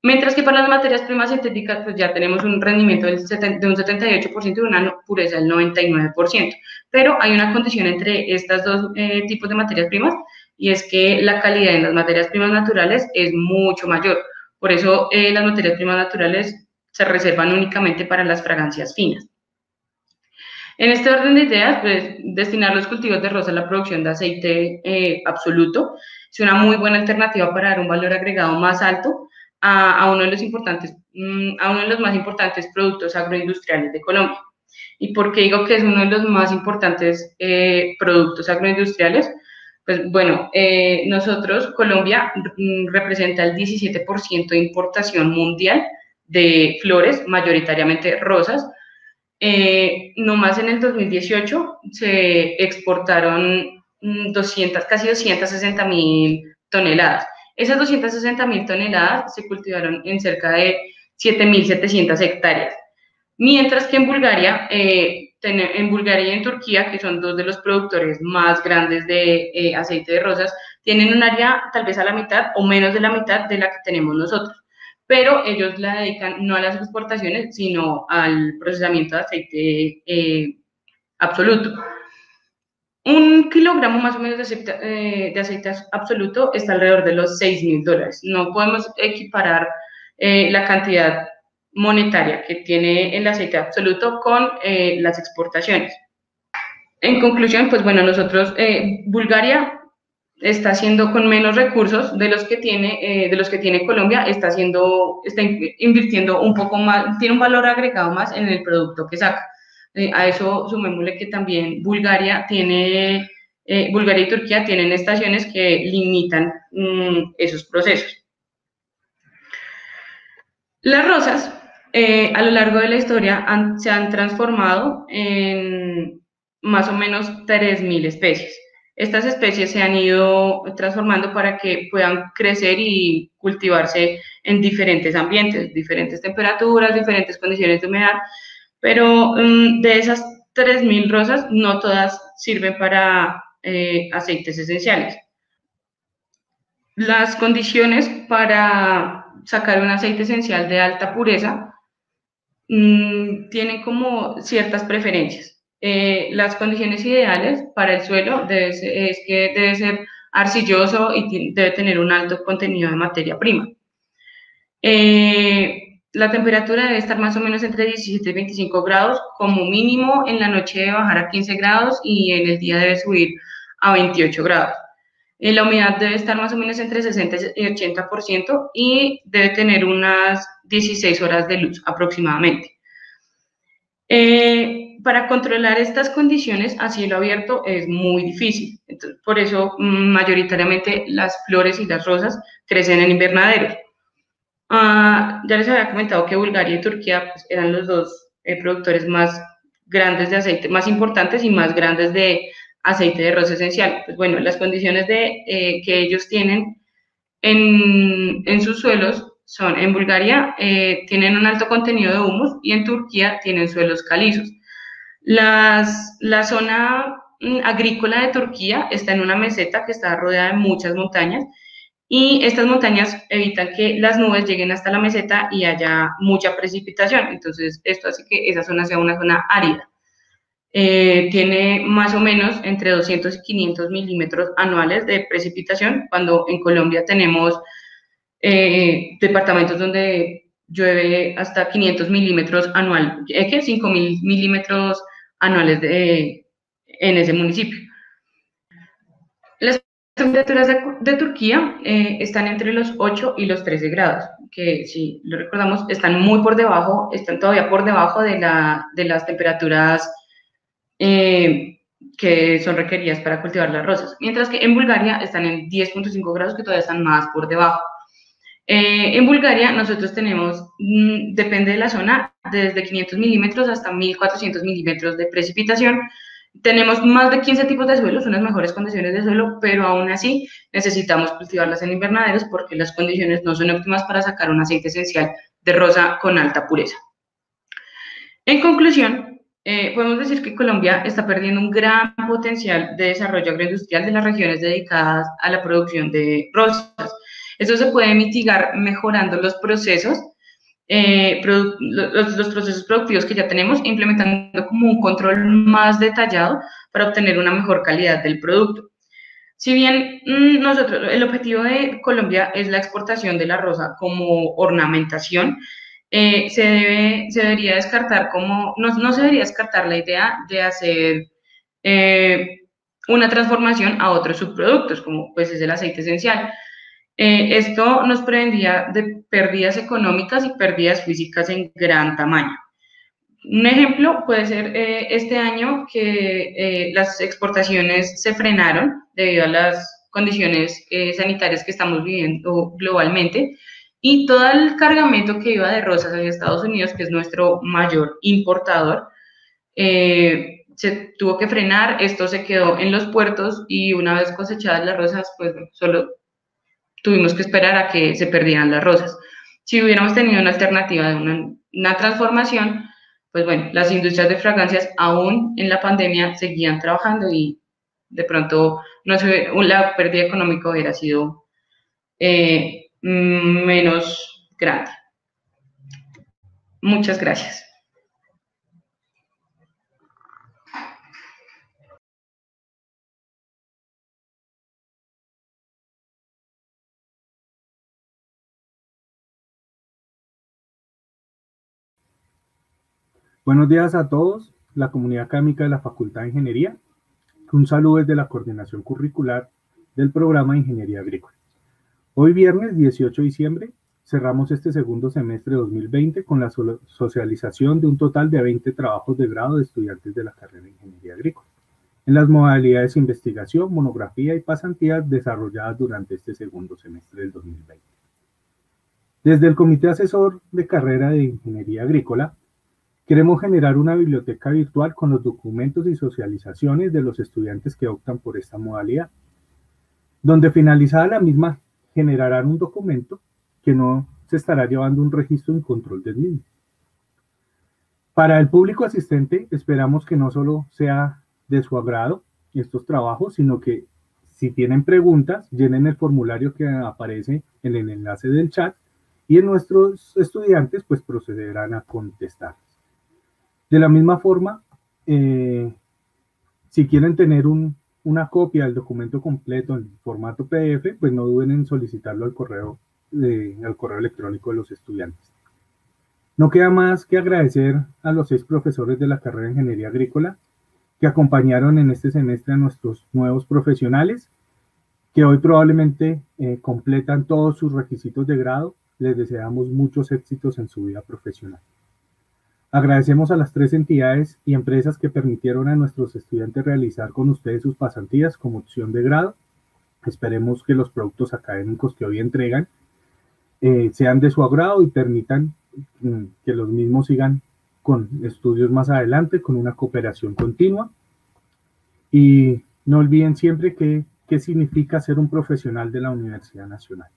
Mientras que para las materias primas sintéticas, pues ya tenemos un rendimiento de un 78% y una pureza del 99%. Pero hay una condición entre estos dos tipos de materias primas, y es que la calidad en las materias primas naturales es mucho mayor. Por eso las materias primas naturales se reservan únicamente para las fragancias finas. En este orden de ideas, pues destinar los cultivos de rosa a la producción de aceite absoluto es una muy buena alternativa para dar un valor agregado más alto a uno de los más importantes productos agroindustriales de Colombia. ¿Y por qué digo que es uno de los más importantes productos agroindustriales? Pues bueno, nosotros, Colombia, representa el 17% de importación mundial de flores, mayoritariamente rosas. Nomás en el 2018 se exportaron casi 260.000 toneladas. Esas 260.000 toneladas se cultivaron en cerca de 7.700 hectáreas. Mientras que en Bulgaria y en Turquía, que son dos de los productores más grandes de aceite de rosas, tienen un área tal vez a la mitad o menos de la mitad de la que tenemos nosotros. Pero ellos la dedican no a las exportaciones, sino al procesamiento de aceite absoluto. Un kilogramo más o menos de aceite absoluto está alrededor de los $6.000. No podemos equiparar la cantidad monetaria que tiene el aceite absoluto con las exportaciones. En conclusión, pues bueno, nosotros, Bulgaria está haciendo con menos recursos de los que tiene Colombia, está invirtiendo un poco más, tiene un valor agregado más en el producto que saca. A eso sumémosle que también Bulgaria y Turquía tienen estaciones que limitan esos procesos. Las rosas, a lo largo de la historia, se han transformado en más o menos 3.000 especies. Estas especies se han ido transformando para que puedan crecer y cultivarse en diferentes ambientes, diferentes temperaturas, diferentes condiciones de humedad, pero de esas 3.000 rosas, no todas sirven para aceites esenciales. Las condiciones para sacar un aceite esencial de alta pureza tienen como ciertas preferencias. Las condiciones ideales para el suelo es que debe ser arcilloso y debe tener un alto contenido de materia prima. La temperatura debe estar más o menos entre 17 y 25 grados, como mínimo en la noche debe bajar a 15 grados y en el día debe subir a 28 grados. La humedad debe estar más o menos entre 60 y 80% y debe tener unas 16 horas de luz aproximadamente. Para controlar estas condiciones a cielo abierto es muy difícil. Entonces, por eso, mayoritariamente las flores y las rosas crecen en invernaderos. Ya les había comentado que Bulgaria y Turquía pues, eran los dos productores más grandes de aceite, más importantes y más grandes de aceite de rosa esencial. Pues bueno, las condiciones que ellos tienen en sus suelos son, en Bulgaria tienen un alto contenido de humus y en Turquía tienen suelos calizos. La zona agrícola de Turquía está en una meseta que está rodeada de muchas montañas y estas montañas evitan que las nubes lleguen hasta la meseta y haya mucha precipitación. Entonces, esto hace que esa zona sea una zona árida. Tiene más o menos entre 200 y 500 milímetros anuales de precipitación, cuando en Colombia tenemos departamentos donde llueve hasta 500 milímetros anual, 5.000 milímetros anuales en ese municipio. Las temperaturas de Turquía están entre los 8 y los 13 grados, que si lo recordamos están muy por debajo, están todavía por debajo de las temperaturas que son requeridas para cultivar las rosas, mientras que en Bulgaria están en 10.5 grados, que todavía están más por debajo. En Bulgaria nosotros tenemos, depende de la zona, desde 500 milímetros hasta 1.400 milímetros de precipitación. Tenemos más de 15 tipos de suelos, unas mejores condiciones de suelo, pero aún así necesitamos cultivarlas en invernaderos porque las condiciones no son óptimas para sacar un aceite esencial de rosa con alta pureza. En conclusión, podemos decir que Colombia está perdiendo un gran potencial de desarrollo agroindustrial de las regiones dedicadas a la producción de rosas. Esto se puede mitigar mejorando los procesos, los procesos productivos que ya tenemos, implementando como un control más detallado para obtener una mejor calidad del producto. Si bien el objetivo de Colombia es la exportación de la rosa como ornamentación, se debería descartar no se debería descartar la idea de hacer una transformación a otros subproductos, como pues es el aceite esencial. Esto nos prevendría de pérdidas económicas y pérdidas físicas en gran tamaño. Un ejemplo puede ser este año que las exportaciones se frenaron debido a las condiciones sanitarias que estamos viviendo globalmente y todo el cargamento que iba de rosas hacia Estados Unidos, que es nuestro mayor importador, se tuvo que frenar, esto se quedó en los puertos y una vez cosechadas las rosas, pues solo tuvimos que esperar a que se perdieran las rosas. Si hubiéramos tenido una alternativa de una transformación, pues bueno, las industrias de fragancias aún en la pandemia seguían trabajando y de pronto la pérdida económica hubiera sido menos grande. Muchas gracias. Buenos días a todos, la comunidad académica de la Facultad de Ingeniería. Un saludo desde la Coordinación Curricular del programa de Ingeniería Agrícola. Hoy viernes 18 de diciembre cerramos este segundo semestre de 2020 con la socialización de un total de 20 trabajos de grado de estudiantes de la carrera de Ingeniería Agrícola, en las modalidades investigación, monografía y pasantías desarrolladas durante este segundo semestre del 2020. Desde el Comité Asesor de Carrera de Ingeniería Agrícola, queremos generar una biblioteca virtual con los documentos y socializaciones de los estudiantes que optan por esta modalidad, donde finalizada la misma generarán un documento que no se estará llevando un registro en control del mismo. Para el público asistente, esperamos que no solo sea de su agrado estos trabajos, sino que si tienen preguntas, llenen el formulario que aparece en el enlace del chat y nuestros estudiantes pues procederán a contestar. De la misma forma, si quieren tener una copia del documento completo en formato PDF, pues no duden en solicitarlo al correo electrónico de los estudiantes. No queda más que agradecer a los 6 profesores de la carrera de Ingeniería Agrícola que acompañaron en este semestre a nuestros nuevos profesionales, que hoy probablemente completan todos sus requisitos de grado. Les deseamos muchos éxitos en su vida profesional. Agradecemos a las 3 entidades y empresas que permitieron a nuestros estudiantes realizar con ustedes sus pasantías como opción de grado. Esperemos que los productos académicos que hoy entregan sean de su agrado y permitan que los mismos sigan con estudios más adelante, con una cooperación continua. Y no olviden siempre qué significa ser un profesional de la Universidad Nacional.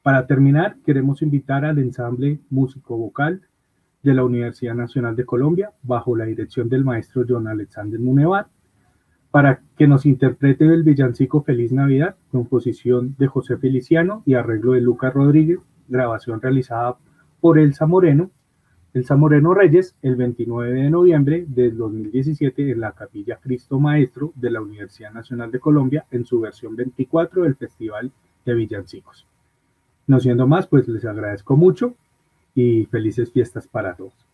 Para terminar, queremos invitar al ensamble músico-vocal de la Universidad Nacional de Colombia, bajo la dirección del maestro John Alexander Munevar, para que nos interprete el villancico Feliz Navidad, composición de José Feliciano y arreglo de Lucas Rodríguez, grabación realizada por Elsa Moreno Reyes, el 29 de noviembre del 2017 en la Capilla Cristo Maestro de la Universidad Nacional de Colombia, en su versión 24 del Festival de Villancicos. No siendo más, pues les agradezco mucho y felices fiestas para todos.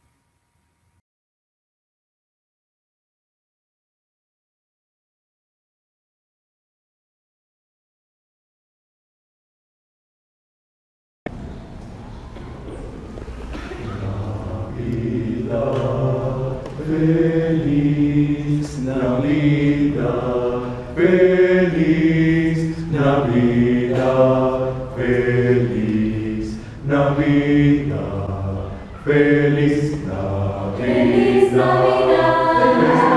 Feliz Navidad, feliz Navidad, feliz Navidad, feliz Navidad, feliz Navidad.